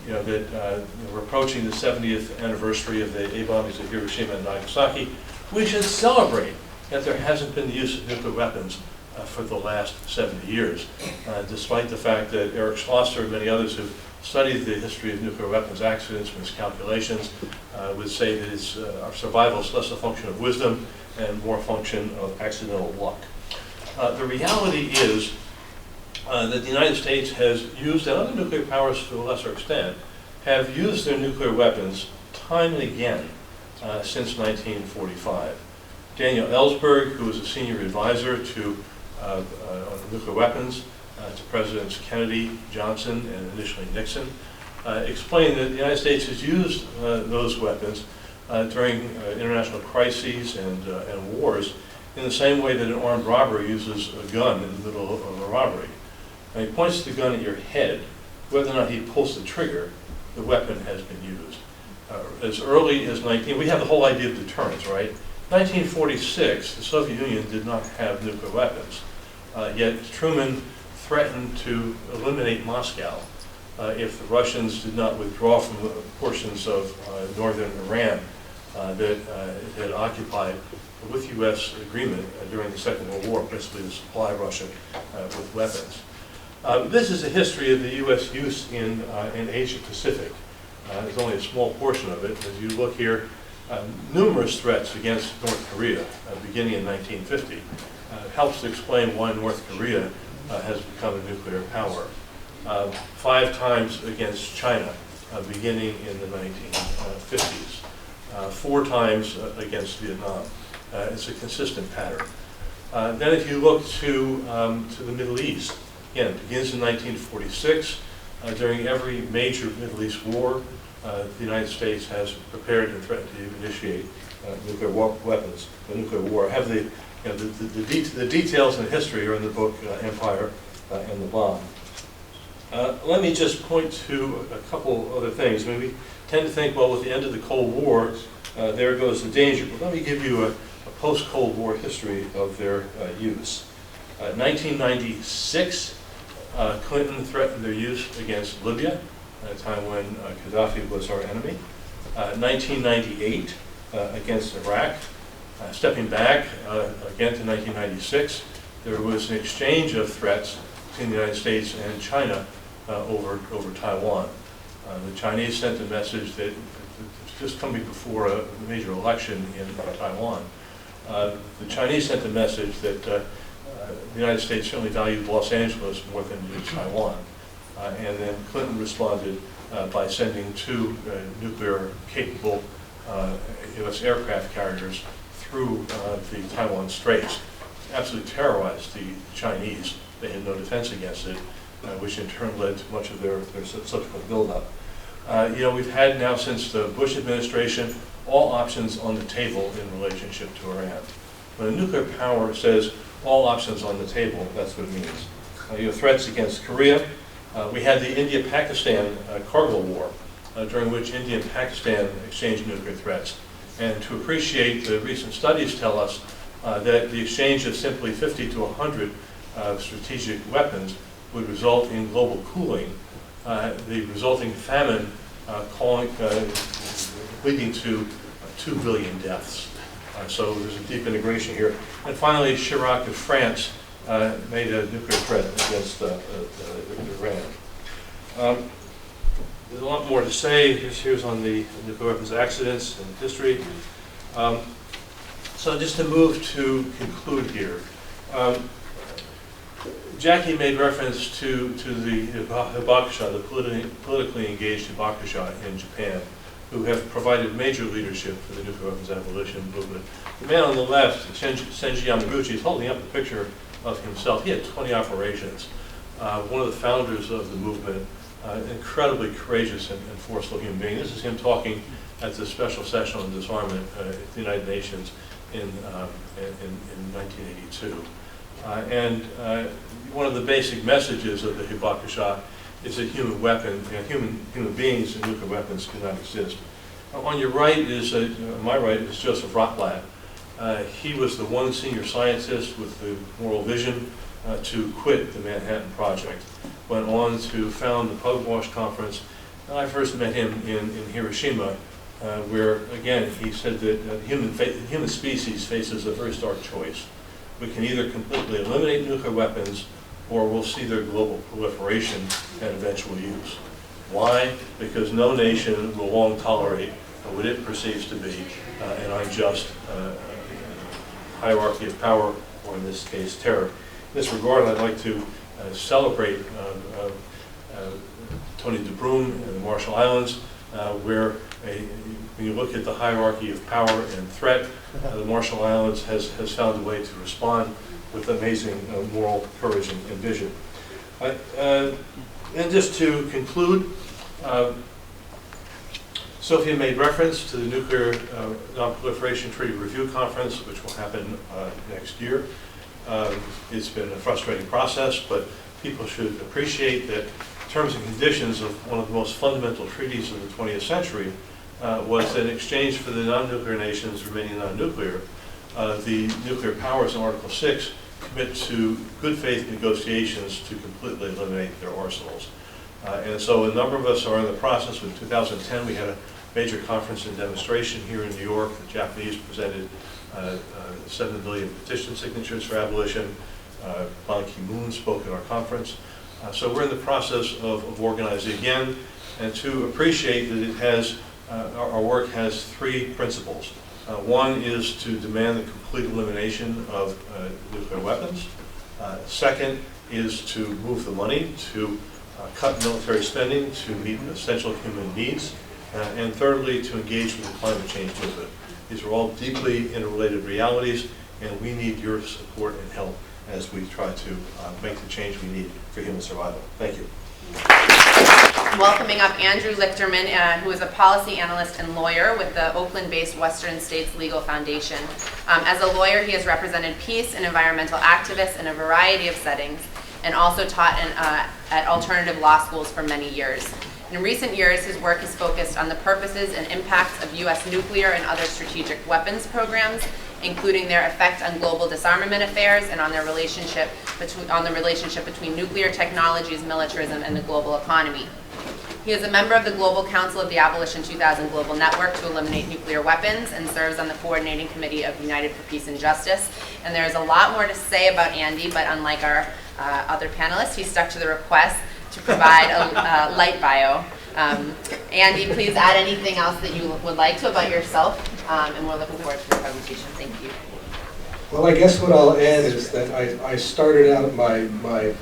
Speaker 4: that we're approaching the 70th anniversary of the bombings of Hiroshima and Nagasaki. We should celebrate that there hasn't been the use of nuclear weapons for the last 70 years, despite the fact that Eric Schlosser and many others who've studied the history of nuclear weapons accidents, miscalculations, would say that our survival is less a function of wisdom and more a function of accidental luck. The reality is that the United States has used, and other nuclear powers to a lesser extent, have used their nuclear weapons time and again since 1945. Daniel Ellsberg, who was a senior advisor to on nuclear weapons to Presidents Kennedy, Johnson, and initially Nixon, explained that the United States has used those weapons during international crises and wars in the same way that an armed robber uses a gun in the middle of a robbery. And he points the gun at your head. Whether or not he pulls the trigger, the weapon has been used. As early as we have the whole idea of deterrence, right? 1946, the Soviet Union did not have nuclear weapons. Yet Truman threatened to eliminate Moscow if the Russians did not withdraw from the portions of northern Iran that it had occupied with U.S. agreement during the Second World War, principally to supply Russia with weapons. This is a history of the U.S. use in Asia Pacific. There's only a small portion of it. As you look here, numerous threats against North Korea beginning in 1950 helps to explain why North Korea has become a nuclear power. 5 times against China beginning in the 1950s. 4 times against Vietnam. It's a consistent pattern. Then if you look to the Middle East, again, it begins in 1946. During every major Middle East war, the United States has prepared and threatened to initiate nuclear weapons, the nuclear war. I have the details and the history are in the book Empire and the Bomb. Let me just point to a couple other things. I mean, we tend to think, well, with the end of the Cold War, there goes the danger. But let me give you a post-Cold War history of their use. 1996, Clinton threatened their use against Libya, at a time when Gaddafi was our enemy. 1998, against Iraq. Stepping back again to 1996, there was an exchange of threats between the United States and China over Taiwan. The Chinese sent a message that just coming before a major election in Taiwan. The Chinese sent a message that the United States certainly valued Los Angeles more than did Taiwan. And then Clinton responded by sending 2 nuclear-capable U.S. aircraft carriers through the Taiwan Straits. Absolutely terrorized the Chinese. They had no defense against it, which in turn led to much of their subsequent buildup. We've had now since the Bush administration all options on the table in relationship to Iran. When a nuclear power says all options on the table, that's what it means. You have threats against Korea. We had the India-Pakistan Kargil War, during which India and Pakistan exchanged nuclear threats. And to appreciate, the recent studies tell us that the exchange of simply 50 to 100 strategic weapons would result in global cooling, the resulting famine leading to 2 billion deaths. So there's a deep integration here. And finally, Chirac of France made a nuclear threat against Iran. There's a lot more to say. Here's on the nuclear weapons accidents and history. So just to move to conclude here. Jackie made reference to the Hibakusha, the politically engaged Hibakusha in Japan, who have provided major leadership for the nuclear weapons abolition movement. The man on the left, Senji Yamaguchi, is holding up a picture of himself. He had 20 operations. One of the founders of the movement, incredibly courageous and forceful human being. This is him talking at the special session on disarmament at the United Nations in 1982. And one of the basic messages of the Hibakusha is that human beings and nuclear weapons cannot exist. On your right is, my right is Joseph Rotblat. He was the one senior scientist with the moral vision to quit the Manhattan Project. Went on to found the Pugwash Conference. And I first met him in Hiroshima, where again he said that the human species faces a very stark choice. We can either completely eliminate nuclear weapons, or we'll see their global proliferation and eventual use. Why? Because no nation will long tolerate what it perceives to be an unjust hierarchy of power, or in this case, terror. In this regard, I'd like to celebrate Tony DeBroom and the Marshall Islands, where when you look at the hierarchy of power and threat, the Marshall Islands has found a way to respond with amazing moral courage and vision. And just to conclude, Sophia made reference to the Nuclear Non-Proliferation Treaty Review Conference, which will happen next year. It's been a frustrating process, but people should appreciate that terms and conditions of one of the most fundamental treaties of the 20th century was that in exchange for the non-nuclear nations remaining non-nuclear, the nuclear powers in Article 6 commit to good faith negotiations to completely eliminate their arsenals. And so a number of us are in the process. In 2010, we had a major conference and demonstration here in New York. The Japanese presented 7 billion petition signatures for abolition. Ban Ki-moon spoke at our conference. So we're in the process of organizing again, and to appreciate that it has our work has three principles. One is to demand the complete elimination of nuclear weapons. Second is to move the money to cut military spending to meet essential human needs. And thirdly, to engage with the climate change movement. These are all deeply interrelated realities, and we need your support and help as we try to make the change we need for human survival. Thank you.
Speaker 1: Welcoming up Andrew Lichterman, who is a policy analyst and lawyer with the Oakland-based Western States Legal Foundation. As a lawyer, he has represented peace and environmental activists in a variety of settings, and also taught at alternative law schools for many years. In recent years, his work has focused on the purposes and impacts of U.S. nuclear and other strategic weapons programs, including their effect on global disarmament affairs and on their relationship between nuclear technologies, militarism, and the global economy. He is a member of the Global Council of the Abolition 2000 Global Network to Eliminate Nuclear Weapons and serves on the coordinating committee of United for Peace and Justice. And there is a lot more to say about Andy, but unlike our other panelists, he stuck to the request to provide a light bio. Andy, please add anything else that you would like to about yourself, and we're looking forward to the presentation. Thank you.
Speaker 5: Well, I guess what I'll add is that I started out my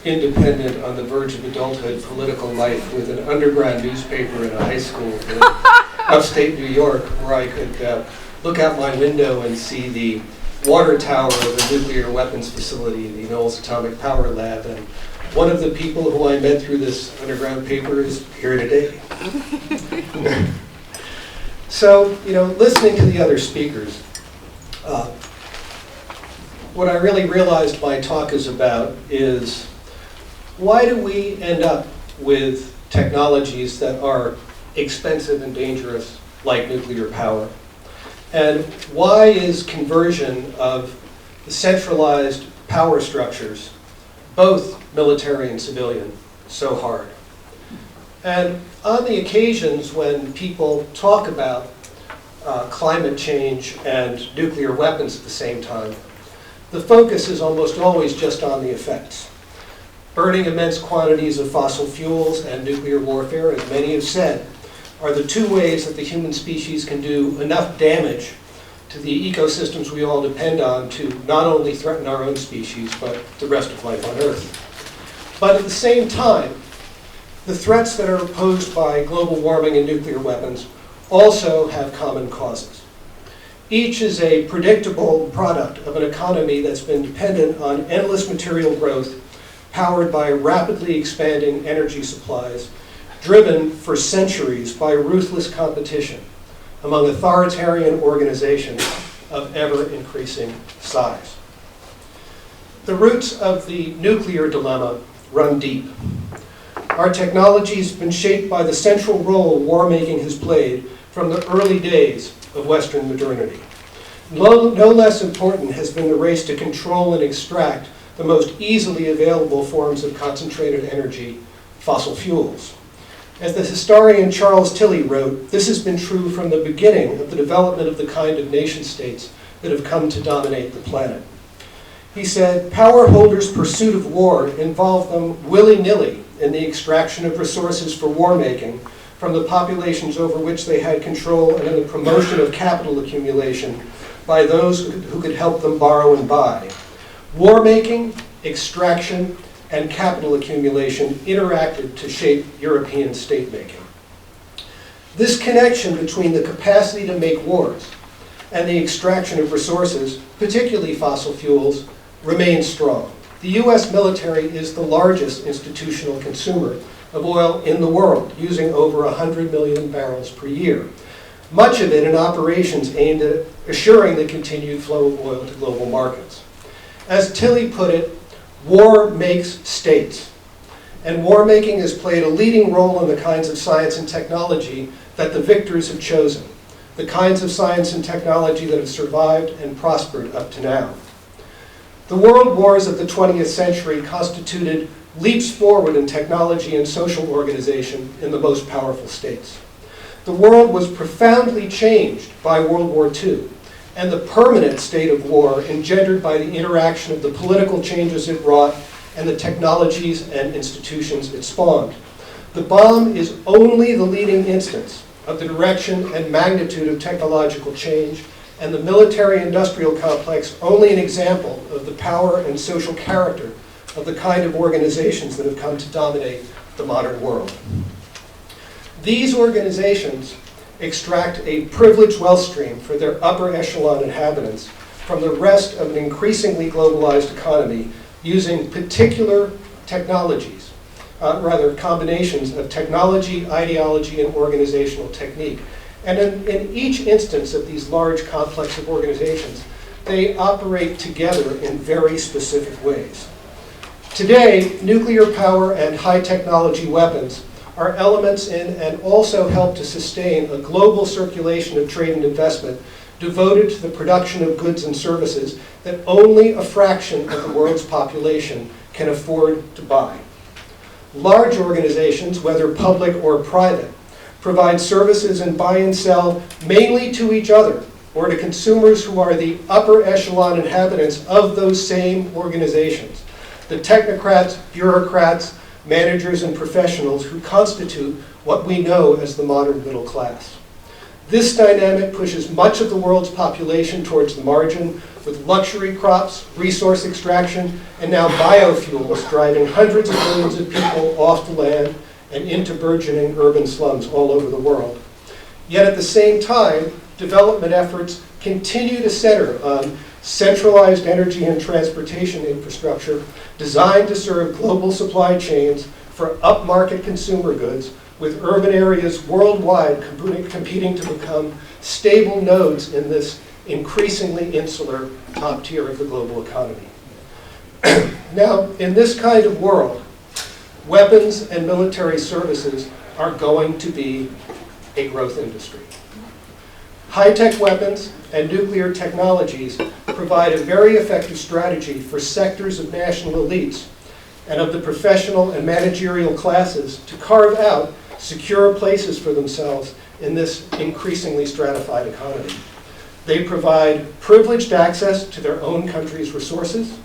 Speaker 5: independent, on the verge of adulthood political life with an underground newspaper in a high school in upstate New York, where I could look out my window and see the water tower of the nuclear weapons facility, the Knowles Atomic Power Lab. And one of the people who I met through this underground paper is here today. So, listening to the other speakers, what I really realized my talk is about is, why do we end up with technologies that are expensive and dangerous, like nuclear power? And why is conversion of the centralized power structures, both military and civilian, so hard? And on the occasions when people talk about climate change and nuclear weapons at the same time, the focus is almost always just on the effects. Burning immense quantities of fossil fuels and nuclear warfare, as many have said, are the two ways that the human species can do enough damage to the ecosystems we all depend on to not only threaten our own species, but the rest of life on Earth. But at the same time, the threats that are posed by global warming and nuclear weapons also have common causes. Each is a predictable product of an economy that's been dependent on endless material growth, powered by rapidly expanding energy supplies, driven for centuries by ruthless competition among authoritarian organizations of ever-increasing size. The roots of the nuclear dilemma run deep. Our technology has been shaped by the central role war-making has played from the early days of Western modernity. No less important has been the race to control and extract the most easily available forms of concentrated energy, fossil fuels. As the historian Charles Tilly wrote, this has been true from the beginning of the development of the kind of nation-states that have come to dominate the planet. He said, power holders' pursuit of war involved them willy-nilly in the extraction of resources for war-making from the populations over which they had control, and in the promotion of capital accumulation by those who could help them borrow and buy. War-making, extraction, and capital accumulation interacted to shape European state-making. This connection between the capacity to make wars and the extraction of resources, particularly fossil fuels, remains strong. The US military is the largest institutional consumer of oil in the world, using over 100 million barrels per year, much of it in operations aimed at assuring the continued flow of oil to global markets. As Tilly put it, war makes states, and war-making has played a leading role in the kinds of science and technology that the victors have chosen, the kinds of science and technology that have survived and prospered up to now. The world wars of the 20th century constituted leaps forward in technology and social organization in the most powerful states. The world was profoundly changed by World War II, and the permanent state of war engendered by the interaction of the political changes it wrought and the technologies and institutions it spawned. The bomb is only the leading instance of the direction and magnitude of technological change, and the military-industrial complex only an example of the power and social character of the kind of organizations that have come to dominate the modern world. These organizations extract a privileged wealth stream for their upper echelon inhabitants from the rest of an increasingly globalized economy using particular technologies, rather combinations of technology, ideology, and organizational technique. And in each instance of these large complex of organizations, they operate together in very specific ways. Today, nuclear power and high technology weapons are elements in and also help to sustain a global circulation of trade and investment devoted to the production of goods and services that only a fraction of the world's population can afford to buy. Large organizations, whether public or private, provide services and buy and sell mainly to each other or to consumers who are the upper echelon inhabitants of those same organizations, the technocrats, bureaucrats, managers, and professionals who constitute what we know as the modern middle class. This dynamic pushes much of the world's population towards the margin, with luxury crops, resource extraction, and now biofuels driving hundreds of millions of people off the land and into burgeoning urban slums all over the world. Yet at the same time, development efforts continue to center on centralized energy and transportation infrastructure designed to serve global supply chains for upmarket consumer goods, with urban areas worldwide competing to become stable nodes in this increasingly insular top tier of the global economy. Now, in this kind of world, weapons and military services are going to be a growth industry. High-tech weapons and nuclear technologies provide a very effective strategy for sectors of national elites and of the professional and managerial classes to carve out secure places for themselves in this increasingly stratified economy. They provide privileged access to their own country's resources,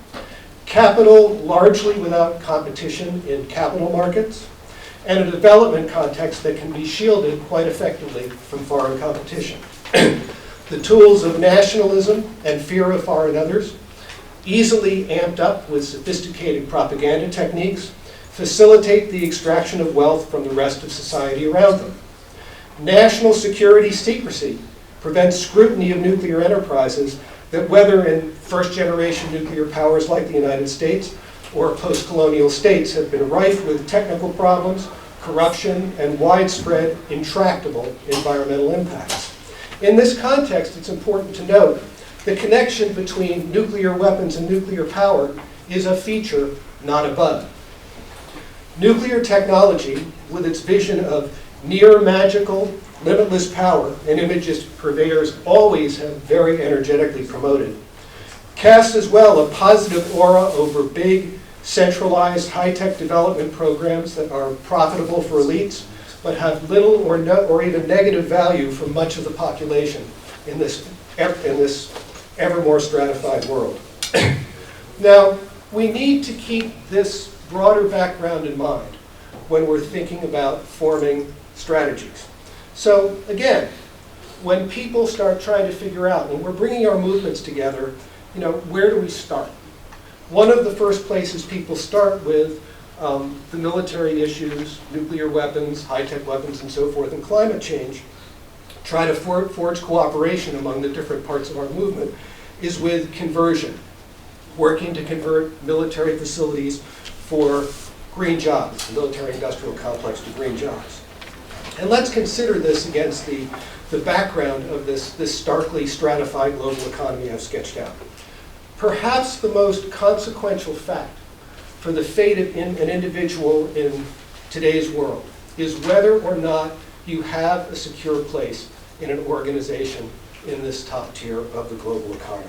Speaker 5: capital largely without competition in capital markets, and a development context that can be shielded quite effectively from foreign competition. The tools of nationalism and fear of foreign others, easily amped up with sophisticated propaganda techniques, facilitate the extraction of wealth from the rest of society around them. National security secrecy prevents scrutiny of nuclear enterprises that, whether in first-generation nuclear powers like the United States or post-colonial states, have been rife with technical problems, corruption, and widespread, intractable environmental impacts. In this context, it's important to note the connection between nuclear weapons and nuclear power is a feature, not a bug. Nuclear technology, with its vision of near magical, limitless power, an image its purveyors always have very energetically promoted, casts as well a positive aura over big, centralized, high-tech development programs that are profitable for elites, but have little or even negative value for much of the population in this ever more stratified world. Now, we need to keep this broader background in mind when we're thinking about forming strategies. So again, when people start trying to figure out, when we're bringing our movements together, where do we start? One of the first places people start with the military issues, nuclear weapons, high-tech weapons, and so forth, and climate change, try to forge cooperation among the different parts of our movement, is with conversion, working to convert military facilities for green jobs, the military-industrial complex to green jobs. And let's consider this against the background of this starkly stratified global economy I've sketched out. Perhaps the most consequential fact for the fate of an individual in today's world is whether or not you have a secure place in an organization in this top tier of the global economy.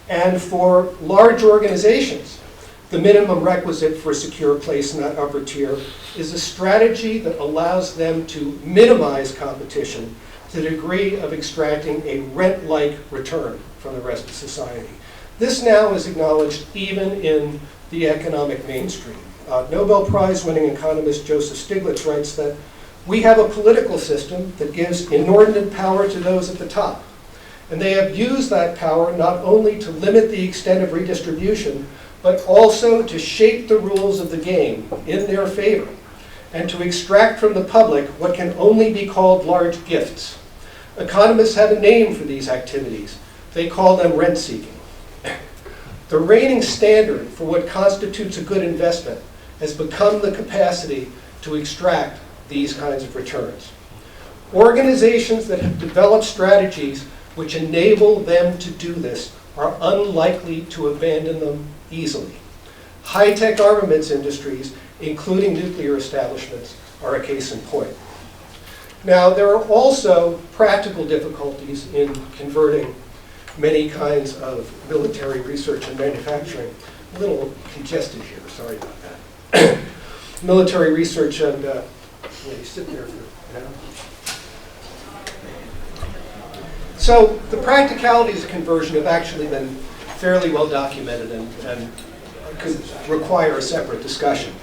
Speaker 5: And for large organizations, the minimum requisite for a secure place in that upper tier is a strategy that allows them to minimize competition to the degree of extracting a rent-like return from the rest of society. This now is acknowledged even in the economic mainstream. Nobel Prize-winning economist Joseph Stiglitz writes that We have a political system that gives inordinate power to those at the top. And they have used that power not only to limit the extent of redistribution, but also to shape the rules of the game in their favor, and to extract from the public what can only be called large gifts. Economists have a name for these activities. They call them rent-seeking. The reigning standard for what constitutes a good investment has become the capacity to extract these kinds of returns. Organizations that have developed strategies which enable them to do this are unlikely to abandon them easily. High-tech armaments industries, including nuclear establishments, are a case in point. Now, there are also practical difficulties in converting many kinds of military research and manufacturing. A little congested here, sorry about that. Military research and, you sit there for a minute. So the practicalities of conversion have actually been fairly well documented and could require a separate discussion.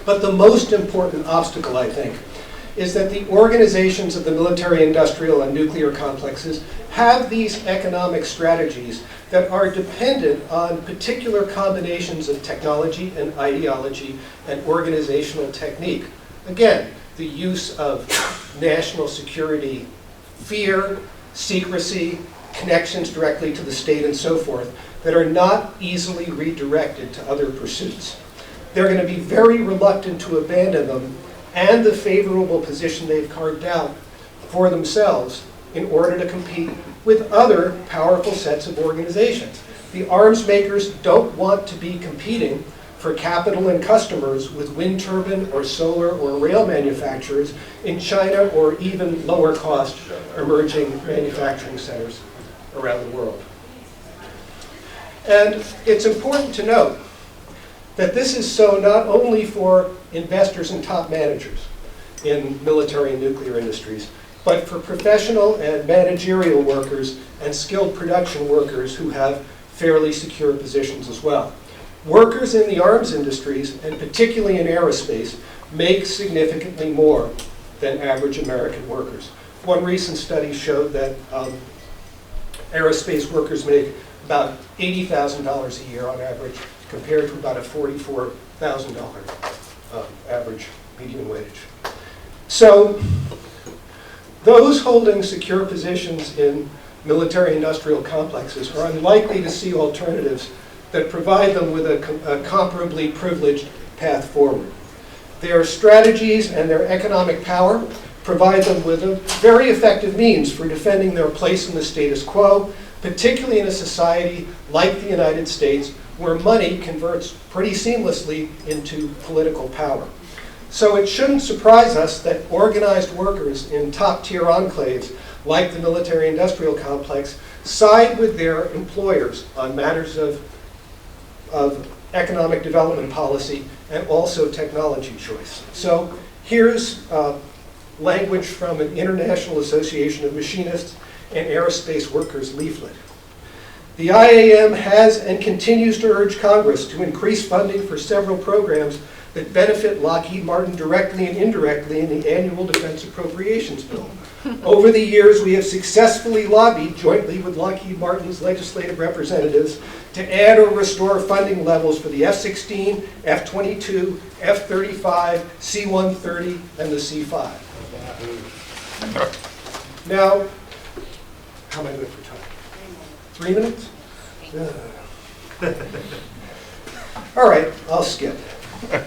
Speaker 5: But the most important obstacle, I think, is that the organizations of the military, industrial, and nuclear complexes have these economic strategies that are dependent on particular combinations of technology and ideology and organizational technique. Again, the use of national security fear, secrecy, connections directly to the state, and so forth, that are not easily redirected to other pursuits. They're going to be very reluctant to abandon them and the favorable position they've carved out for themselves in order to compete with other powerful sets of organizations. The arms makers don't want to be competing for capital and customers with wind turbine or solar or rail manufacturers in China or even lower cost emerging manufacturing centers around the world. And it's important to note that this is so not only for investors and top managers in military and nuclear industries, but for professional and managerial workers and skilled production workers who have fairly secure positions as well. Workers in the arms industries, and particularly in aerospace, make significantly more than average American workers. One recent study showed that aerospace workers make about $80,000 a year on average, compared to about a $44,000 average median wage. So those holding secure positions in military-industrial complexes are unlikely to see alternatives that provide them with a comparably privileged path forward. Their strategies and their economic power provide them with a very effective means for defending their place in the status quo, particularly in a society like the United States, where money converts pretty seamlessly into political power. So it shouldn't surprise us that organized workers in top-tier enclaves, like the military-industrial complex, side with their employers on matters of economic development policy and also technology choice. So here's language from an International Association of Machinists and Aerospace Workers leaflet. The IAM has and continues to urge Congress to increase funding for several programs that benefit Lockheed Martin directly and indirectly in the annual defense appropriations bill. Over the years, we have successfully lobbied jointly with Lockheed Martin's legislative representatives to add or restore funding levels for the F-16, F-22, F-35, C-130, and the C-5. Now, how am I good for time? 3 minutes? All right, I'll skip.
Speaker 6: Are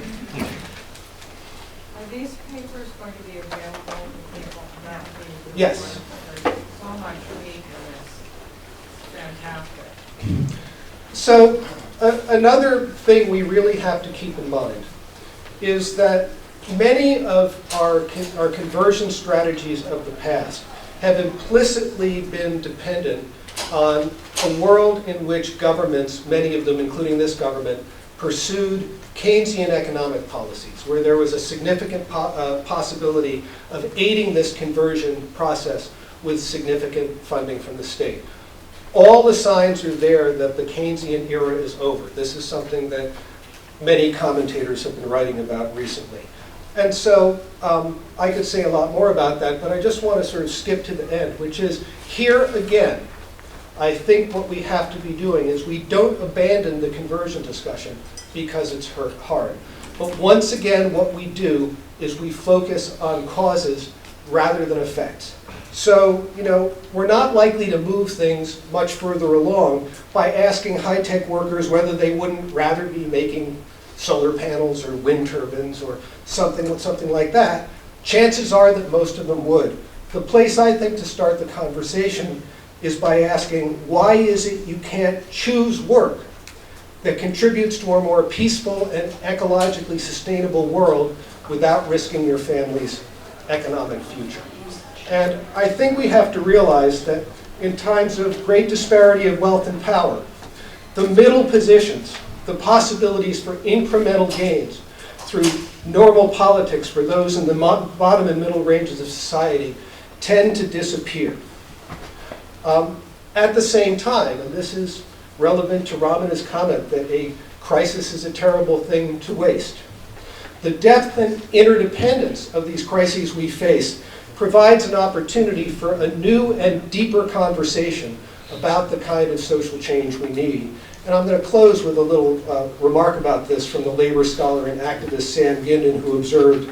Speaker 6: these papers going to be available to people not being?
Speaker 5: Yes.
Speaker 6: So much read for this. Fantastic.
Speaker 5: So another thing we really have to keep in mind is that many of our conversion strategies of the past have implicitly been dependent on a world in which governments, many of them, including this government, pursued Keynesian economic policies, where there was a significant possibility of aiding this conversion process with significant funding from the state. All the signs are there that the Keynesian era is over. This is something that many commentators have been writing about recently. And so I could say a lot more about that, but I just want to sort of skip to the end, which is here again, I think what we have to be doing is we don't abandon the conversion discussion because it's hard. But once again, what we do is we focus on causes rather than effects. So, you know, we're not likely to move things much further along by asking high-tech workers whether they wouldn't rather be making solar panels or wind turbines or something like that. Chances are that most of them would. The place I think to start the conversation is by asking, why is it you can't choose work that contributes to a more peaceful and ecologically sustainable world without risking your family's economic future? And I think we have to realize that in times of great disparity of wealth and power, the middle positions, the possibilities for incremental gains through normal politics for those in the bottom and middle ranges of society tend to disappear. At the same time, and this is relevant to Ramina's comment that a crisis is a terrible thing to waste, the depth and interdependence of these crises we face provides an opportunity for a new and deeper conversation about the kind of social change we need. And I'm going to close with a little remark about this from the labor scholar and activist Sam Gindin, who observed,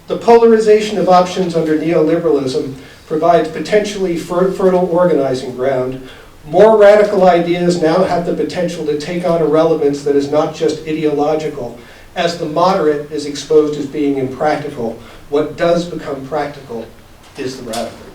Speaker 5: "The polarization of options under neoliberalism provides potentially fertile organizing ground. More radical ideas now have the potential to take on a relevance that is not just ideological. As the moderate is exposed as being impractical, what does become practical is the radical."